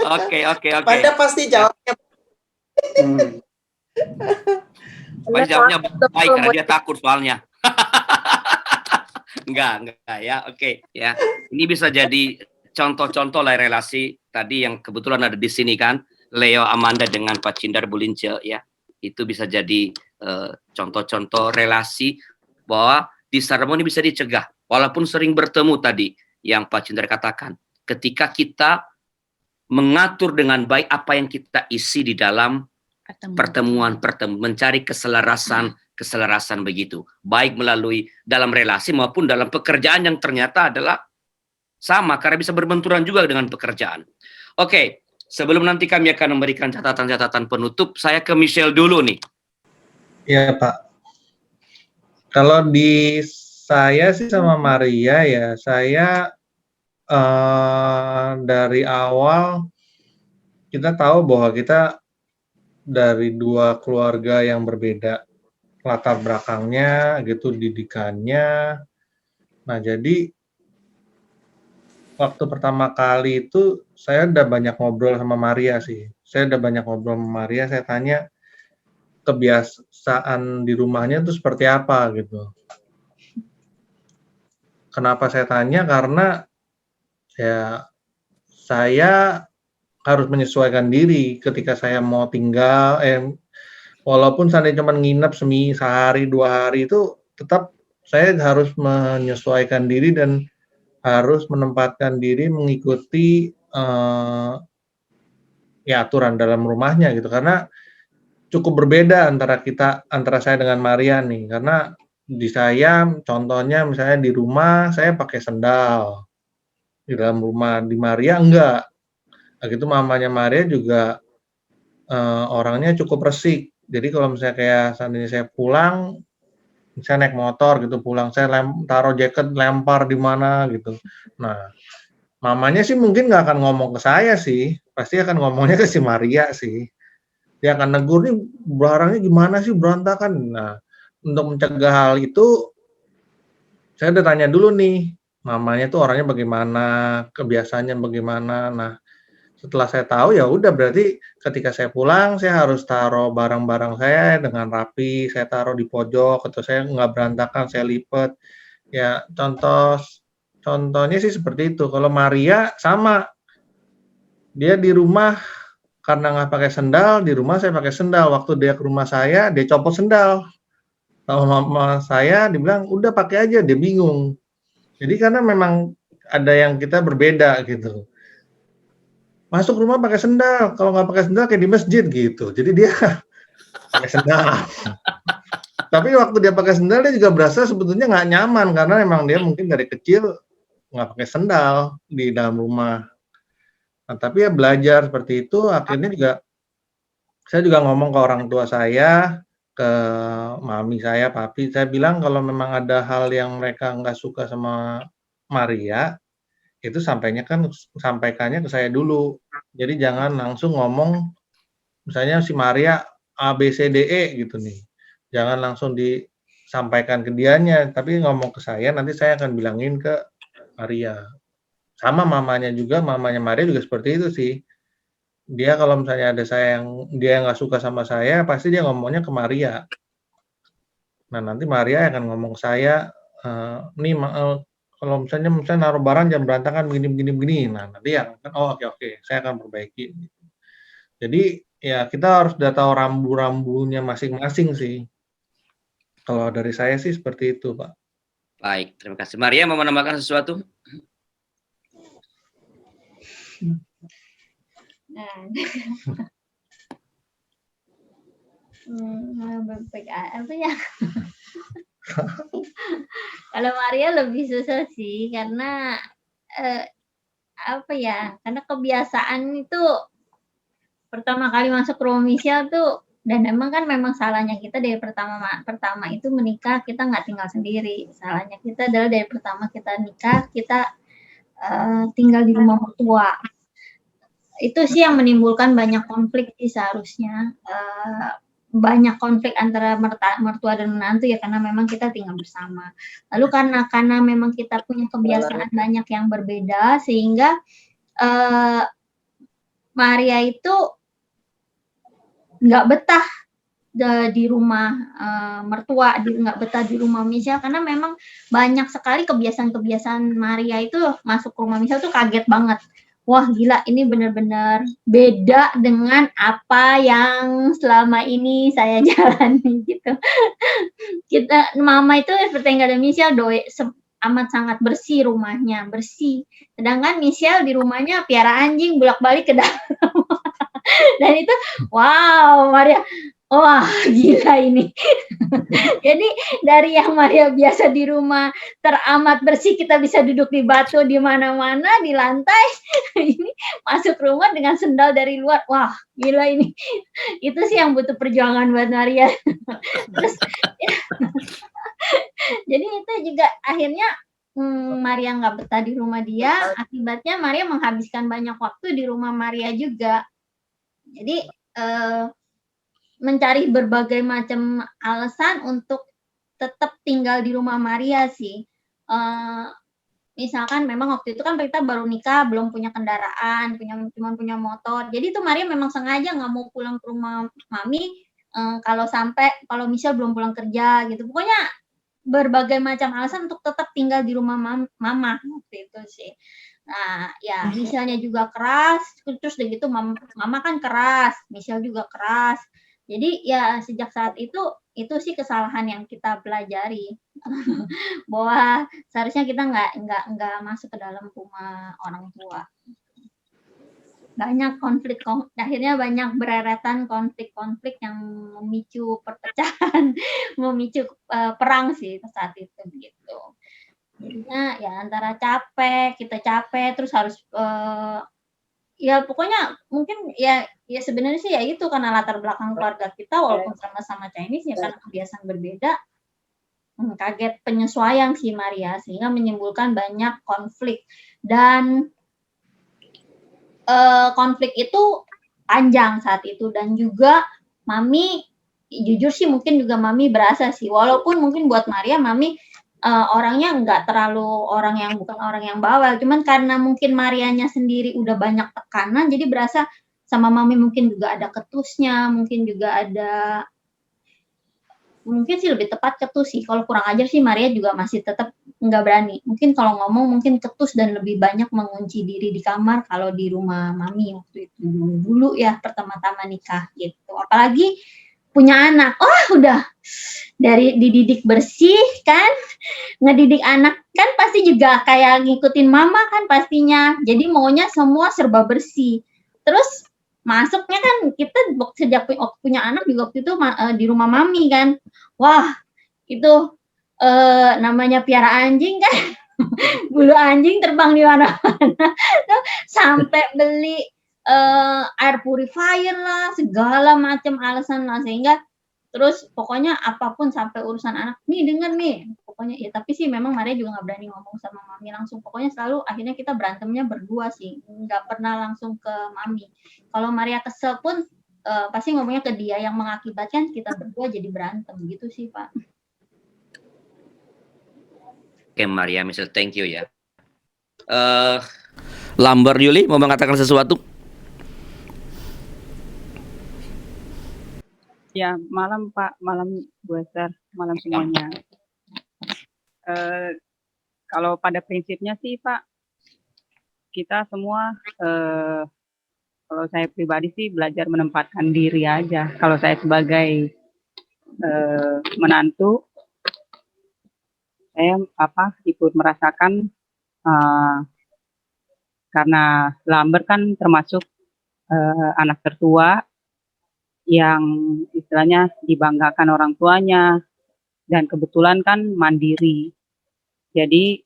Oke. Amanda pasti jawabnya. Pasti jawabnya baik karena dia takut soalnya. Enggak ya. Oke, ya. Ini bisa jadi contoh-contoh lah relasi tadi yang kebetulan ada di sini kan, Leo Amanda dengan Pak Cindar Bulince ya. Itu bisa jadi contoh-contoh relasi bahwa disharmoni bisa dicegah walaupun sering bertemu tadi yang Pak Cindar katakan. Ketika kita mengatur dengan baik apa yang kita isi di dalam pertemuan, mencari keselarasan begitu, baik melalui dalam relasi maupun dalam pekerjaan yang ternyata adalah sama karena bisa berbenturan juga dengan pekerjaan. Oke, sebelum nanti kami akan memberikan catatan-catatan penutup, saya ke Michelle dulu nih. Iya Pak, kalau di saya sih sama Maria ya, saya dari awal kita tahu bahwa kita dari dua keluarga yang berbeda latar belakangnya gitu, didikannya. Nah, jadi waktu pertama kali itu saya udah banyak ngobrol sama Maria sih. Saya tanya kebiasaan di rumahnya itu seperti apa gitu. Kenapa saya tanya? Karena ya saya harus menyesuaikan diri ketika saya mau tinggal, walaupun saya cuma nginep sehari 2 hari itu tetap saya harus menyesuaikan diri dan harus menempatkan diri mengikuti ya aturan dalam rumahnya gitu, karena cukup berbeda antara saya dengan Maria nih, karena di saya contohnya misalnya di rumah saya pakai sendal, di dalam rumah di Maria enggak. Nah, gitu mamanya Maria juga orangnya cukup resik, Jadi kalau misalnya kayak seandainya saya pulang, saya naik motor gitu pulang, saya taruh jaket lempar di mana gitu. Nah, mamanya sih mungkin nggak akan ngomong ke saya sih, pasti akan ngomongnya ke si Maria sih. Dia akan negur, nih barangnya gimana sih berantakan. Nah, untuk mencegah hal itu, saya udah tanya dulu nih, mamanya tuh orangnya bagaimana, kebiasaannya bagaimana. Nah, setelah saya tahu ya udah berarti ketika saya pulang saya harus taruh barang-barang saya dengan rapi, saya taruh di pojok atau saya nggak berantakan, saya lipat. Ya contohnya sih seperti itu. Kalau Maria sama, dia di rumah karena nggak pakai sendal, di rumah saya pakai sendal. Waktu dia ke rumah saya, dia copot sendal. Sama mama saya dibilang udah pakai aja, dia bingung. Jadi karena memang ada yang kita berbeda gitu. Masuk rumah pakai sendal, kalau nggak pakai sendal kayak di masjid gitu. Jadi dia pakai sendal. Tapi waktu dia pakai sendal dia juga berasa sebetulnya nggak nyaman karena memang dia mungkin dari kecil nggak pakai sendal di dalam rumah. Nah, tapi ya belajar seperti itu akhirnya juga saya juga ngomong ke orang tua saya, ke mami saya, papi, saya bilang kalau memang ada hal yang mereka nggak suka sama Maria, itu sampaikannya ke saya dulu. Jadi jangan langsung ngomong, misalnya si Maria A, B, C, D, E gitu nih. Jangan langsung disampaikan ke dianya, tapi ngomong ke saya, nanti saya akan bilangin ke Maria. Sama mamanya juga, mamanya Maria juga seperti itu sih. Dia kalau misalnya ada dia nggak suka sama saya, pasti dia ngomongnya ke Maria. Nah, nanti Maria akan ngomong ke saya, nih kalau misalnya naruh barang jangan berantakan begini. Nah, nanti ya kan, oh oke, saya akan perbaiki. Jadi ya kita harus udah tahu rambu-rambunya masing-masing sih. Kalau dari saya sih seperti itu, Pak. Baik, terima kasih. Maria mau menambahkan sesuatu? Apa ya? Kalau Maria lebih susah sih karena apa ya? Karena kebiasaan itu pertama kali masuk ke rumah Michelle tuh, dan memang salahnya kita dari pertama itu menikah kita nggak tinggal sendiri. Salahnya kita adalah dari pertama kita nikah kita tinggal di rumah mertua. Itu sih yang menimbulkan banyak konflik sih seharusnya. Banyak konflik antara mertua dan menantu ya karena memang kita tinggal bersama. Lalu karena memang kita punya kebiasaan banyak yang berbeda sehingga Maria itu nggak betah di rumah mertua, nggak betah di rumah Michelle karena memang banyak sekali kebiasaan-kebiasaan Maria itu masuk ke rumah Michelle tuh kaget banget. Wah gila ini benar-benar beda dengan apa yang selama ini saya jalani gitu. Mama itu seperti yang ada Michelle amat sangat bersih rumahnya, bersih. Sedangkan Michelle di rumahnya piara anjing bolak-balik ke dalam. Dan itu wow Maria, wah gila ini. Jadi dari yang Maria biasa di rumah teramat bersih, kita bisa duduk di batu di mana-mana, di lantai, ini masuk rumah dengan sendal dari luar, wah gila ini. Itu sih yang butuh perjuangan buat Maria. Terus, jadi itu juga akhirnya Maria nggak betah di rumah dia, akibatnya Maria menghabiskan banyak waktu di rumah Maria juga. Jadi mencari berbagai macam alasan untuk tetap tinggal di rumah Maria sih. Misalkan memang waktu itu kan kita baru nikah, belum punya kendaraan, cuma punya motor. Jadi tuh Maria memang sengaja nggak mau pulang ke rumah Mami kalau Michelle belum pulang kerja gitu. Pokoknya berbagai macam alasan untuk tetap tinggal di rumah Mama waktu itu sih. Nah, ya Michelle-nya juga keras, terus udah gitu Mama kan keras, Michelle juga keras. Jadi ya sejak saat itu sih kesalahan yang kita pelajari bahwa seharusnya kita nggak masuk ke dalam rumah orang tua. Banyak konflik, akhirnya banyak bereretan konflik-konflik yang memicu perpecahan, memicu perang sih saat itu gitu. Jadinya ya antara kita capek, terus harus ya pokoknya mungkin ya sebenarnya sih ya itu karena latar belakang keluarga kita walaupun sama-sama Chinese ya karena kebiasaan berbeda, kaget penyesuaian sih Maria sehingga menimbulkan banyak konflik dan konflik itu panjang saat itu dan juga Mami jujur sih mungkin juga Mami berasa sih walaupun mungkin buat Maria Mami orangnya nggak terlalu bukan orang yang bawel, cuman karena mungkin Marianya sendiri udah banyak tekanan, jadi berasa sama Mami mungkin juga ada ketusnya, mungkin juga ada, mungkin sih lebih tepat ketus sih. Kalau kurang ajar sih Maria juga masih tetap nggak berani. Mungkin kalau ngomong mungkin ketus dan lebih banyak mengunci diri di kamar kalau di rumah Mami waktu itu dulu ya pertama-tama nikah gitu. Apalagi punya anak, udah dari dididik bersih kan, ngedidik anak kan pasti juga kayak ngikutin mama kan pastinya, jadi maunya semua serba bersih. Terus masuknya kan kita sejak punya anak juga waktu itu di rumah Mami kan, wah itu namanya piara anjing kan, bulu anjing terbang di mana-mana, sampai beli air purifier lah, segala macam alasan lah sehingga terus pokoknya apapun sampai urusan anak, nih denger nih, pokoknya ya tapi sih memang Maria juga nggak berani ngomong sama Mami langsung, pokoknya selalu akhirnya kita berantemnya berdua sih, nggak pernah langsung ke Mami. Kalau Maria kesel pun pasti ngomongnya ke dia yang mengakibatkan kita berdua jadi berantem gitu sih Pak. Oke Maria, Michelle, thank you ya. Lamber Yuli mau mengatakan sesuatu? Ya, malam Pak, malam Bu Esther, malam semuanya. Kalau pada prinsipnya sih Pak, kita semua, kalau saya pribadi sih belajar menempatkan diri aja. Kalau saya sebagai menantu, saya ikut merasakan karena Lamber kan termasuk anak tertua yang istilahnya dibanggakan orang tuanya dan kebetulan kan mandiri. Jadi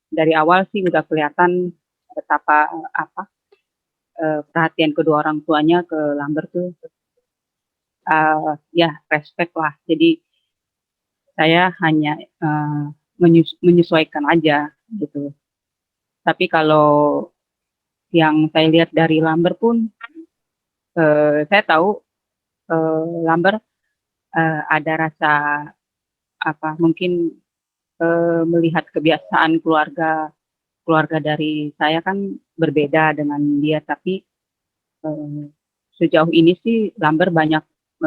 dari awal sih udah kelihatan betapa perhatian kedua orang tuanya ke Lamber tuh ya respect lah. Jadi saya hanya menyesuaikan aja gitu. Tapi kalau yang saya lihat dari Lamber pun saya tahu Lamber ada rasa mungkin melihat kebiasaan keluarga dari saya kan berbeda dengan dia, tapi sejauh ini sih Lamber banyak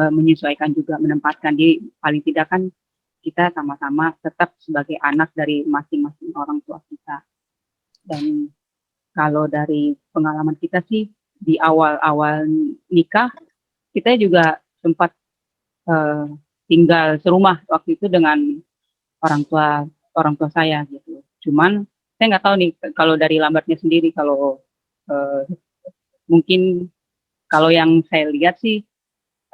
menyesuaikan juga, menempatkan diri, paling tidak kan kita sama-sama tetap sebagai anak dari masing-masing orang tua kita. Dan kalau dari pengalaman kita sih di awal-awal nikah kita juga sempat tinggal serumah waktu itu dengan orang tua saya gitu. Cuman saya nggak tahu nih kalau dari Lambertnya sendiri, kalau mungkin kalau yang saya lihat sih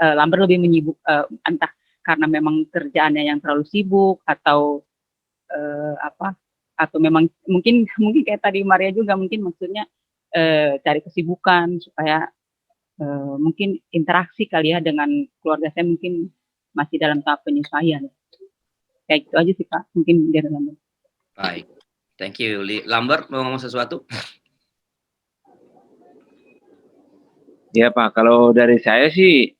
Lambert lebih menyibuk, entah karena memang kerjaannya yang terlalu sibuk atau atau memang mungkin kayak tadi Maria juga mungkin maksudnya cari kesibukan supaya mungkin interaksi kali ya dengan keluarga saya mungkin masih dalam tahap penyesuaian. Kayak gitu aja sih Pak, mungkin dari Lambert. Baik, thank you. Lambert mau ngomong sesuatu? Ya Pak, kalau dari saya sih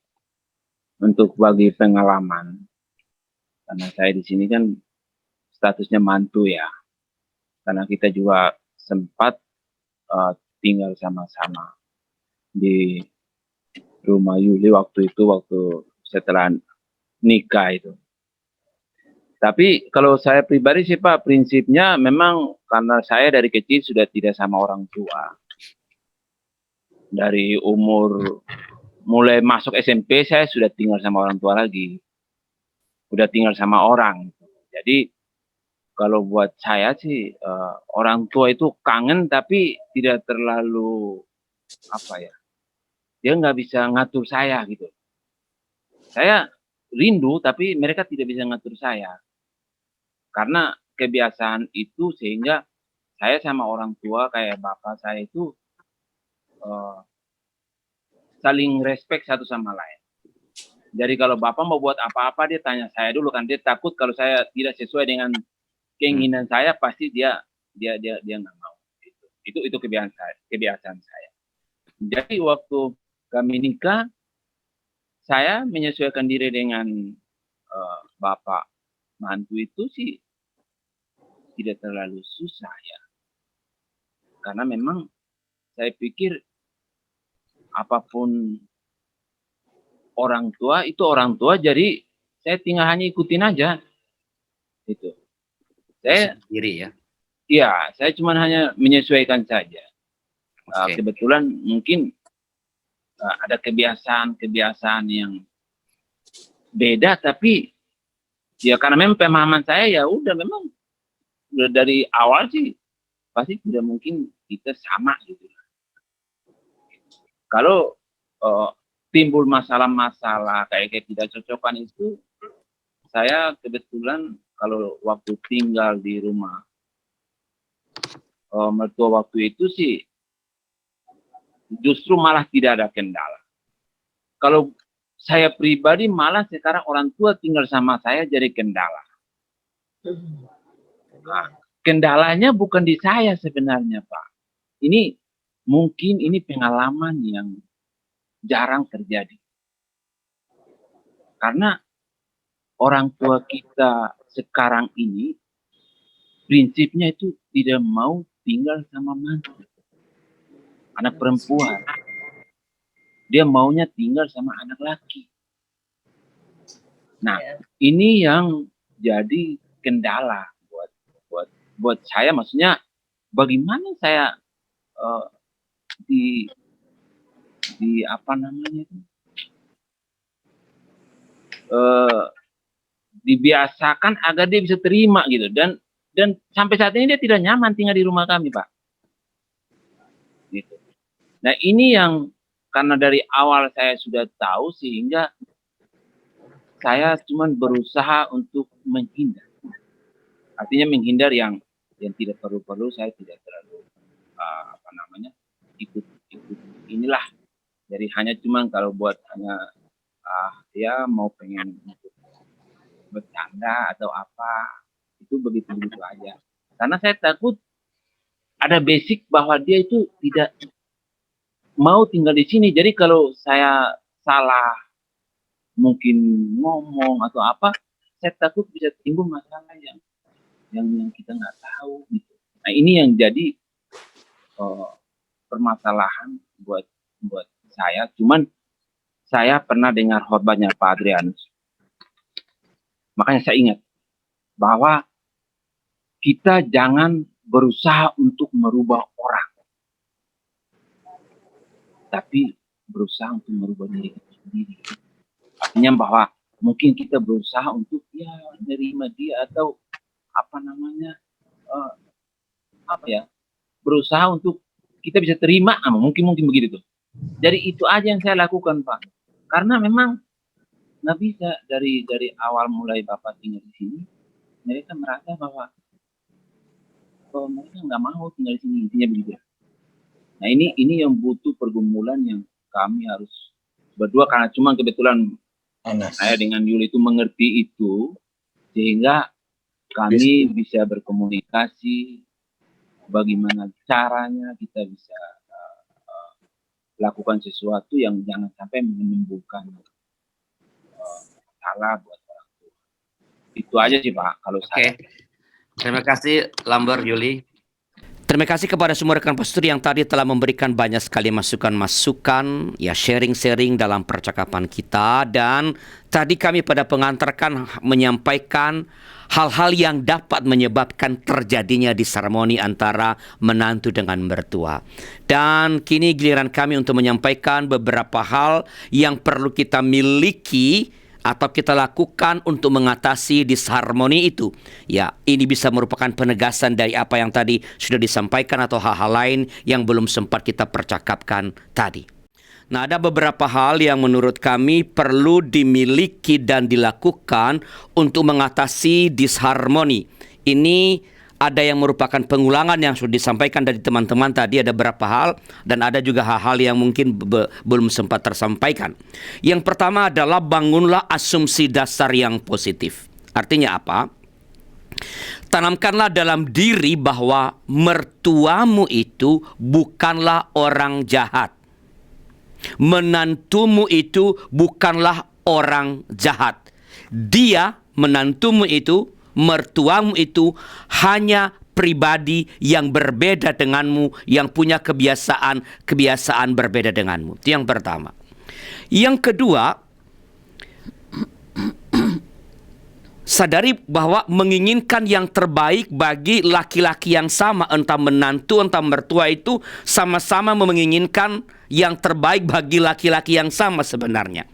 untuk bagi pengalaman, karena saya di sini kan statusnya mantu ya, karena kita juga sempat tinggal sama-sama di rumah Yuli waktu setelah nikah itu. Tapi kalau saya pribadi sih Pak, prinsipnya memang karena saya dari kecil sudah tidak sama orang tua. Dari umur mulai masuk SMP saya sudah tinggal sama orang tua lagi. Udah tinggal sama orang. Jadi kalau buat saya sih orang tua itu kangen tapi tidak terlalu dia nggak bisa ngatur saya gitu. Saya rindu tapi mereka tidak bisa ngatur saya. Karena kebiasaan itu sehingga saya sama orang tua kayak bapak saya itu saling respect satu sama lain. Jadi kalau bapak mau buat apa-apa dia tanya saya dulu kan, dia takut kalau saya tidak sesuai dengan keinginan saya pasti dia nggak mau. Itu kebiasaan saya. Jadi waktu kami nikah, saya menyesuaikan diri dengan bapak mantu itu sih tidak terlalu susah ya. Karena memang saya pikir apapun orang tua itu orang tua, jadi saya tinggal hanya ikutin aja. Itu. Saya sendiri ya. Iya, saya cuma hanya menyesuaikan saja. Kebetulan mungkin ada kebiasaan yang beda, tapi ya karena memang pemahaman saya ya udah memang udah dari awal sih pasti tidak mungkin kita sama gitu. Kalau timbul masalah-masalah kayak tidak cocokan itu, saya kebetulan kalau waktu tinggal di rumah mertua waktu itu sih justru malah tidak ada kendala. Kalau saya pribadi malah sekarang orang tua tinggal sama saya jadi kendala. Nah, kendalanya bukan di saya sebenarnya, Pak. Ini mungkin ini pengalaman yang jarang terjadi. Karena orang tua kita sekarang ini prinsipnya itu tidak mau tinggal sama mantu. Anak perempuan. Dia maunya tinggal sama anak laki. Nah, ini yang jadi kendala buat saya, maksudnya bagaimana saya di apa namanya itu dibiasakan agar dia bisa terima gitu, dan sampai saat ini dia tidak nyaman tinggal di rumah kami, Pak. Gitu. Nah, ini yang karena dari awal saya sudah tahu sehingga saya cuma berusaha untuk menghindar. Artinya menghindar yang tidak perlu-perlu, saya tidak terlalu apa namanya ikut inilah. Jadi hanya cuma kalau buat hanya dia mau pengen bercanda atau apa, itu begitu aja. Karena saya takut ada basic bahwa dia itu tidak mau tinggal di sini. Jadi kalau saya salah mungkin ngomong atau apa, saya takut bisa timbul masalah yang kita nggak tahu gitu. Nah, ini yang jadi permasalahan buat saya. Cuman saya pernah dengar khotbahnya Pak Adrianus. Makanya saya ingat bahwa kita jangan berusaha untuk merubah orang, tapi berusaha untuk merubah diri kita sendiri. Artinya bahwa mungkin kita berusaha untuk ya menerima dia atau apa namanya berusaha untuk kita bisa terima, mungkin begitu tuh. Jadi itu aja yang saya lakukan, Pak. Karena memang nggak bisa dari awal mulai Bapak tinggal di sini, mereka merasa bahwa mereka nggak mau tinggal di sini, intinya begitu. Nah, ini yang butuh pergumulan yang kami harus berdua, karena cuma kebetulan saya dengan Yuli itu mengerti itu, sehingga kami bisa berkomunikasi bagaimana caranya kita bisa lakukan sesuatu yang jangan sampai menimbulkan masalah buat orang tua. Itu aja sih, Pak, kalau saya. Terima kasih Lambert, Yuli. Terima kasih kepada semua rekan pastor yang tadi telah memberikan banyak sekali masukan-masukan, ya sharing-sharing dalam percakapan kita. Dan tadi kami pada pengantar kan menyampaikan hal-hal yang dapat menyebabkan terjadinya disharmoni antara menantu dengan mertua. Dan kini giliran kami untuk menyampaikan beberapa hal yang perlu kita miliki atau kita lakukan untuk mengatasi disharmoni itu. Ya, ini bisa merupakan penegasan dari apa yang tadi sudah disampaikan atau hal-hal lain yang belum sempat kita percakapkan tadi. Nah, ada beberapa hal yang menurut kami perlu dimiliki dan dilakukan untuk mengatasi disharmoni. Ini ada yang merupakan pengulangan yang sudah disampaikan dari teman-teman tadi, ada beberapa hal, dan ada juga hal-hal yang mungkin belum sempat tersampaikan. Yang pertama adalah bangunlah asumsi dasar yang positif. Artinya apa? Tanamkanlah dalam diri bahwa mertuamu itu bukanlah orang jahat. Menantumu itu bukanlah orang jahat. Dia, menantumu itu, mertuamu itu hanya pribadi yang berbeda denganmu, yang punya kebiasaan berbeda denganmu. Itu yang pertama. Yang kedua, sadari bahwa menginginkan yang terbaik bagi laki-laki yang sama, entah menantu entah mertua, itu sama-sama menginginkan yang terbaik bagi laki-laki yang sama sebenarnya.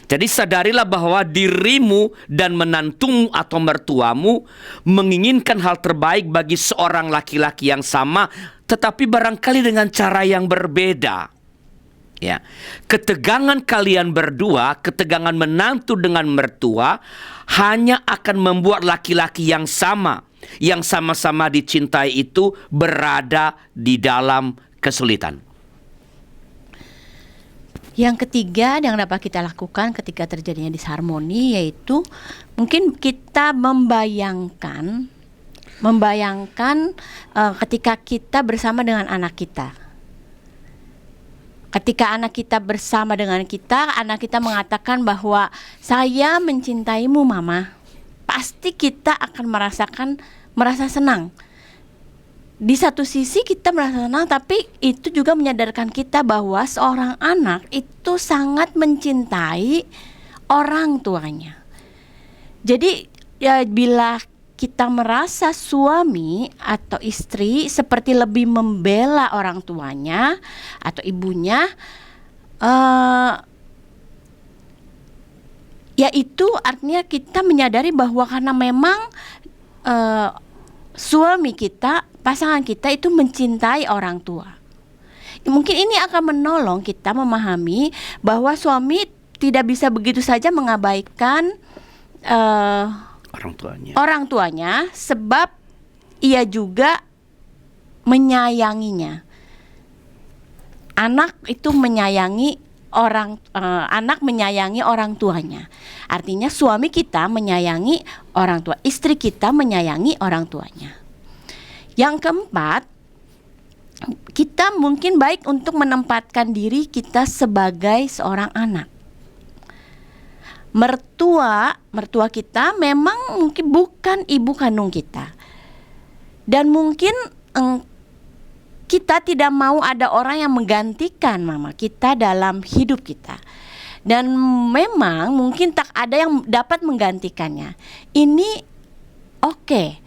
Jadi sadarilah bahwa dirimu dan menantumu atau mertuamu menginginkan hal terbaik bagi seorang laki-laki yang sama, tetapi barangkali dengan cara yang berbeda. Ya, ketegangan kalian berdua, ketegangan menantu dengan mertua, hanya akan membuat laki-laki yang sama, yang sama-sama dicintai itu berada di dalam kesulitan. Yang ketiga yang dapat kita lakukan ketika terjadinya disharmoni, yaitu mungkin kita membayangkan ketika kita bersama dengan anak kita. Ketika anak kita bersama dengan kita, anak kita mengatakan bahwa saya mencintaimu mama, pasti kita akan merasa senang. Di satu sisi kita merasa senang, tapi itu juga menyadarkan kita bahwa seorang anak itu sangat mencintai orang tuanya. Jadi ya, bila kita merasa suami atau istri seperti lebih membela orang tuanya atau ibunya, ya itu artinya kita menyadari bahwa karena memang suami kita, pasangan kita itu mencintai orang tua. Mungkin ini akan menolong kita memahami bahwa suami tidak bisa begitu saja mengabaikan orang tuanya, sebab ia juga menyayanginya. Anak itu menyayangi anak menyayangi orang tuanya. Artinya suami kita menyayangi orang tua, istri kita menyayangi orang tuanya. Yang keempat, kita mungkin baik untuk menempatkan diri kita sebagai seorang anak. Mertua kita memang mungkin bukan ibu kandung kita. Dan mungkin kita tidak mau ada orang yang menggantikan mama kita dalam hidup kita. Dan memang mungkin tak ada yang dapat menggantikannya. Ini oke.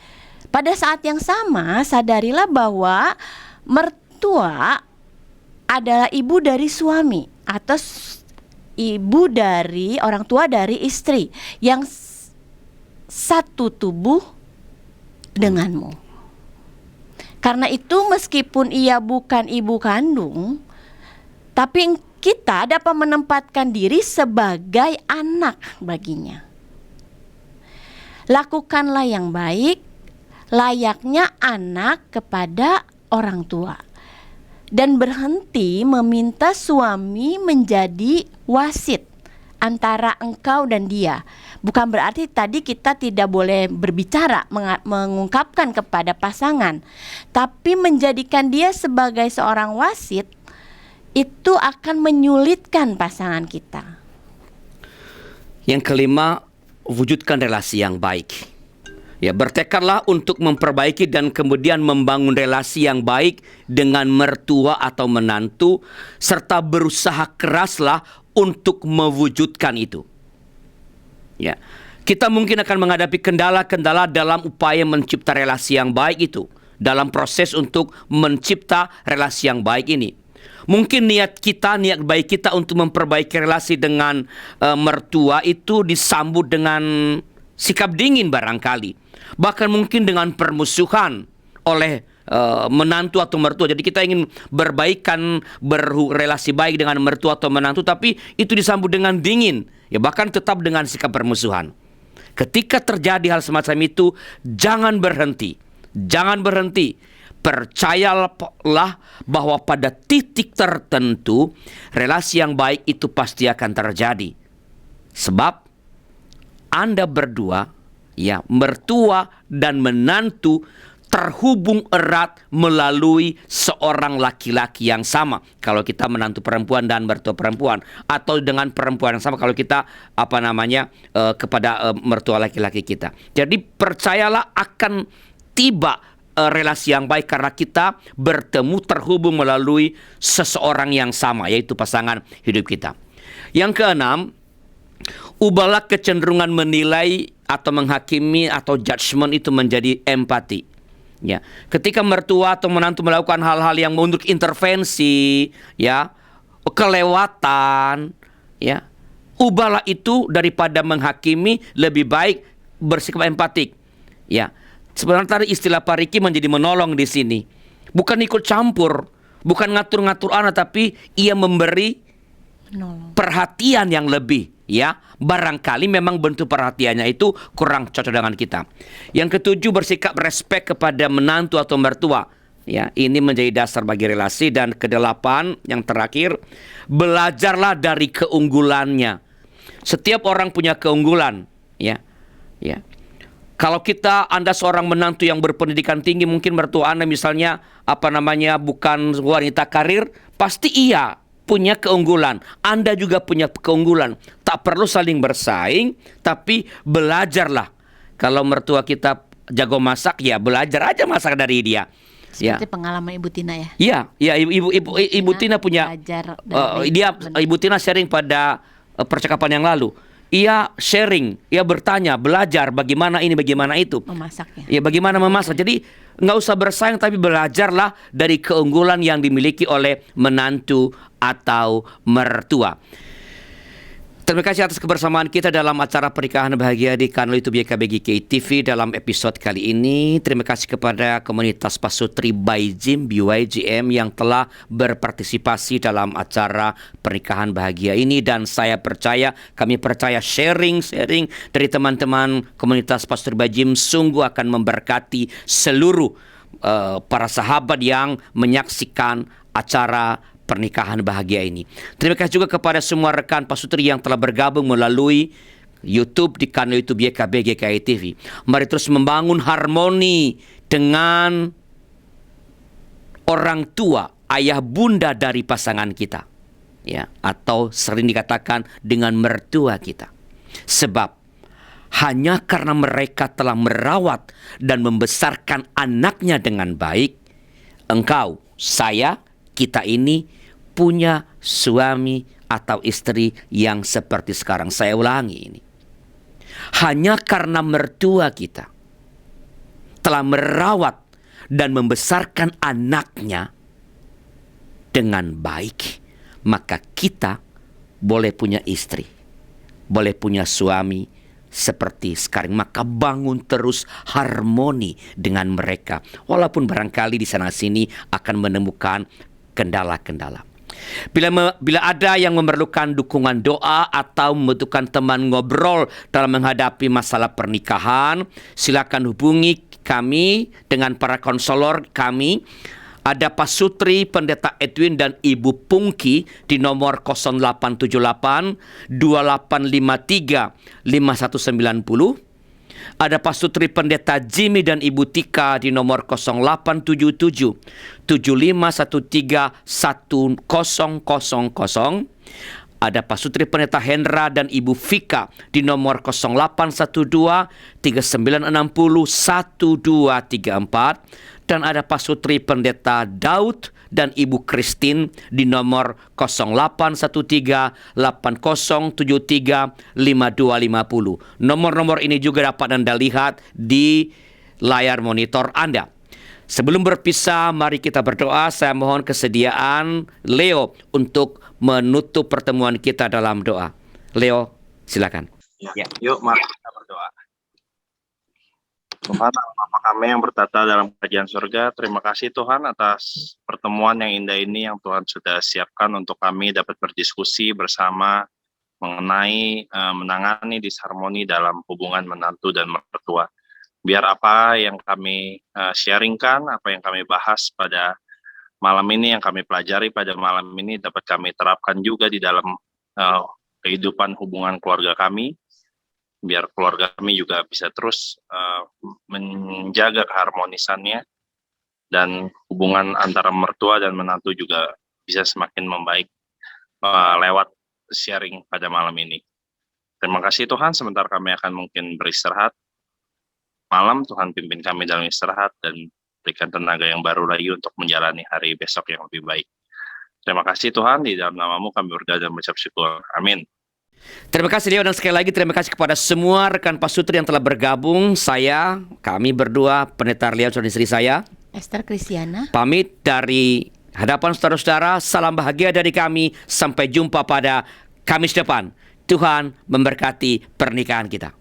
Pada saat yang sama, sadarilah bahwa mertua adalah ibu dari suami atau ibu dari orang tua dari istri yang satu tubuh denganmu. Karena itu meskipun ia bukan ibu kandung, tapi kita dapat menempatkan diri sebagai anak baginya. Lakukanlah yang baik layaknya anak kepada orang tua. Dan berhenti meminta suami menjadi wasit antara engkau dan dia. Bukan berarti tadi kita tidak boleh berbicara, mengungkapkan kepada pasangan, tapi menjadikan dia sebagai seorang wasit itu akan menyulitkan pasangan kita. Yang kelima, wujudkan relasi yang baik. Ya, bertekadlah untuk memperbaiki dan kemudian membangun relasi yang baik dengan mertua atau menantu, serta berusaha keraslah untuk mewujudkan itu. Ya, kita mungkin akan menghadapi kendala-kendala dalam upaya mencipta relasi yang baik itu, dalam proses untuk mencipta relasi yang baik ini. Mungkin niat baik kita untuk memperbaiki relasi dengan mertua itu disambut dengan sikap dingin barangkali. Bahkan mungkin dengan permusuhan oleh menantu atau mertua. Jadi kita ingin berrelasi baik dengan mertua atau menantu, tapi itu disambut dengan dingin, ya bahkan tetap dengan sikap permusuhan. Ketika terjadi hal semacam itu, jangan berhenti. Jangan berhenti. Percayalah bahwa pada titik tertentu relasi yang baik itu pasti akan terjadi. Sebab Anda berdua, ya, mertua dan menantu, terhubung erat melalui seorang laki-laki yang sama. Kalau kita menantu perempuan dan mertua perempuan, atau dengan perempuan yang sama kalau kita kepada mertua laki-laki kita. Jadi percayalah akan tiba relasi yang baik karena kita bertemu terhubung melalui seseorang yang sama, yaitu pasangan hidup kita. Yang keenam, ubahlah kecenderungan menilai atau menghakimi atau judgment itu menjadi empati. Ya, ketika mertua atau menantu melakukan hal-hal yang untuk intervensi, ya, kelewatan, ya, ubahlah itu daripada menghakimi, lebih baik bersikap empatik. Ya, sebenarnya tadi istilah Pak Riki menjadi menolong di sini, bukan ikut campur, bukan ngatur-ngatur anak, tapi ia memberi perhatian yang lebih. Ya, barangkali memang bentuk perhatiannya itu kurang cocok dengan kita. Yang ketujuh, bersikap respek kepada menantu atau mertua. Ya, ini menjadi dasar bagi relasi. Dan kedelapan, yang terakhir, belajarlah dari keunggulannya. Setiap orang punya keunggulan. Ya, ya. Kalau Anda seorang menantu yang berpendidikan tinggi, mungkin mertua Anda misalnya bukan wanita karir, pasti iya punya keunggulan. Anda juga punya keunggulan. Tak perlu saling bersaing, tapi belajarlah. Kalau mertua kita jago masak, ya belajar aja masak dari dia. Seperti pengalaman Ibu Tina ya. Iya, ya Ibu Tina punya Ibu Tina sharing pada percakapan yang lalu. Ia sharing, ia bertanya, belajar bagaimana ini, bagaimana itu. Memasaknya. Ya, bagaimana memasak. Jadi nggak usah bersaing, tapi belajarlah dari keunggulan yang dimiliki oleh menantu atau mertua. Terima kasih atas kebersamaan kita dalam acara Pernikahan Bahagia di kanal YouTube YKBGK TV dalam episode kali ini. Terima kasih kepada komunitas Pasutri by Jim BYGM yang telah berpartisipasi dalam acara Pernikahan Bahagia ini, dan kami percaya sharing dari teman-teman komunitas Pasutri by Jim sungguh akan memberkati seluruh para sahabat yang menyaksikan acara Pernikahan Bahagia ini. Terima kasih juga kepada semua rekan pasutri yang telah bergabung melalui YouTube di kanal YouTube YKBGK TV. Mari terus membangun harmoni dengan orang tua, ayah bunda dari pasangan kita. Ya, atau sering dikatakan dengan mertua kita. Sebab hanya karena mereka telah merawat dan membesarkan anaknya dengan baik, engkau, saya, kita ini punya suami atau istri yang seperti sekarang. Saya ulangi ini. Hanya karena mertua kita telah merawat dan membesarkan anaknya dengan baik, maka kita boleh punya istri, boleh punya suami seperti sekarang. Maka bangun terus harmoni dengan mereka, walaupun barangkali di sana sini akan menemukan kendala-kendala. Bila ada yang memerlukan dukungan doa atau membutuhkan teman ngobrol dalam menghadapi masalah pernikahan, silakan hubungi kami dengan para konselor kami. Ada Pasutri Pendeta Edwin dan Ibu Pungki di nomor 0878 2853 5190. Ada Pasutri Pendeta Jimmy dan Ibu Tika di nomor 0877 7513 1000. Ada Pasutri Pendeta Hendra dan Ibu Vika di nomor 0812 3960 1234. Dan ada Pasutri Pendeta Daud dan Ibu Christine di nomor 0813 8073 5250. Nomor-nomor ini juga dapat Anda lihat di layar monitor Anda. Sebelum berpisah, mari kita berdoa. Saya mohon kesediaan Leo untuk menutup pertemuan kita dalam doa. Leo, silakan. Ya, yuk mari kita berdoa. Tuhan, Bapa kami yang bertata dalam kerajaan surga, terima kasih Tuhan atas pertemuan yang indah ini yang Tuhan sudah siapkan untuk kami dapat berdiskusi bersama mengenai menangani disharmoni dalam hubungan menantu dan mertua. biar apa yang kami sharingkan, apa yang kami bahas pada malam ini, yang kami pelajari pada malam ini dapat kami terapkan juga di dalam kehidupan hubungan keluarga kami, biar keluarga kami juga bisa terus menjaga keharmonisannya, dan hubungan antara mertua dan menantu juga bisa semakin membaik lewat sharing pada malam ini. Terima kasih Tuhan, sebentar kami akan mungkin beristirahat. Malam Tuhan pimpin kami dalam istirahat dan berikan tenaga yang baru lagi untuk menjalani hari besok yang lebih baik. Terima kasih Tuhan, di dalam nama-Mu kami berdoa dan mengucap syukur. Amin. Terima kasih Leo, dan sekali lagi terima kasih kepada semua rekan pasutri yang telah bergabung. Kami berdua, Pendeta Arlianus dan istri saya, Esther Kristiana, pamit dari hadapan saudara-saudara. Salam bahagia dari kami. Sampai jumpa pada Kamis depan. Tuhan memberkati pernikahan kita.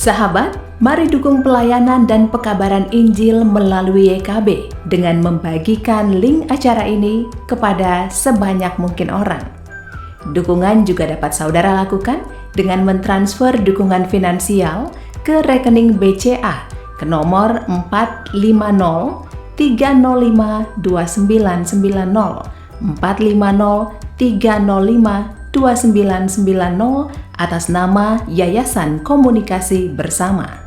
Sahabat, mari dukung pelayanan dan pekabaran Injil melalui YKB dengan membagikan link acara ini kepada sebanyak mungkin orang. Dukungan juga dapat saudara lakukan dengan mentransfer dukungan finansial ke rekening BCA ke nomor 450-305-2990 450-305-2990 atas nama Yayasan Komunikasi Bersama.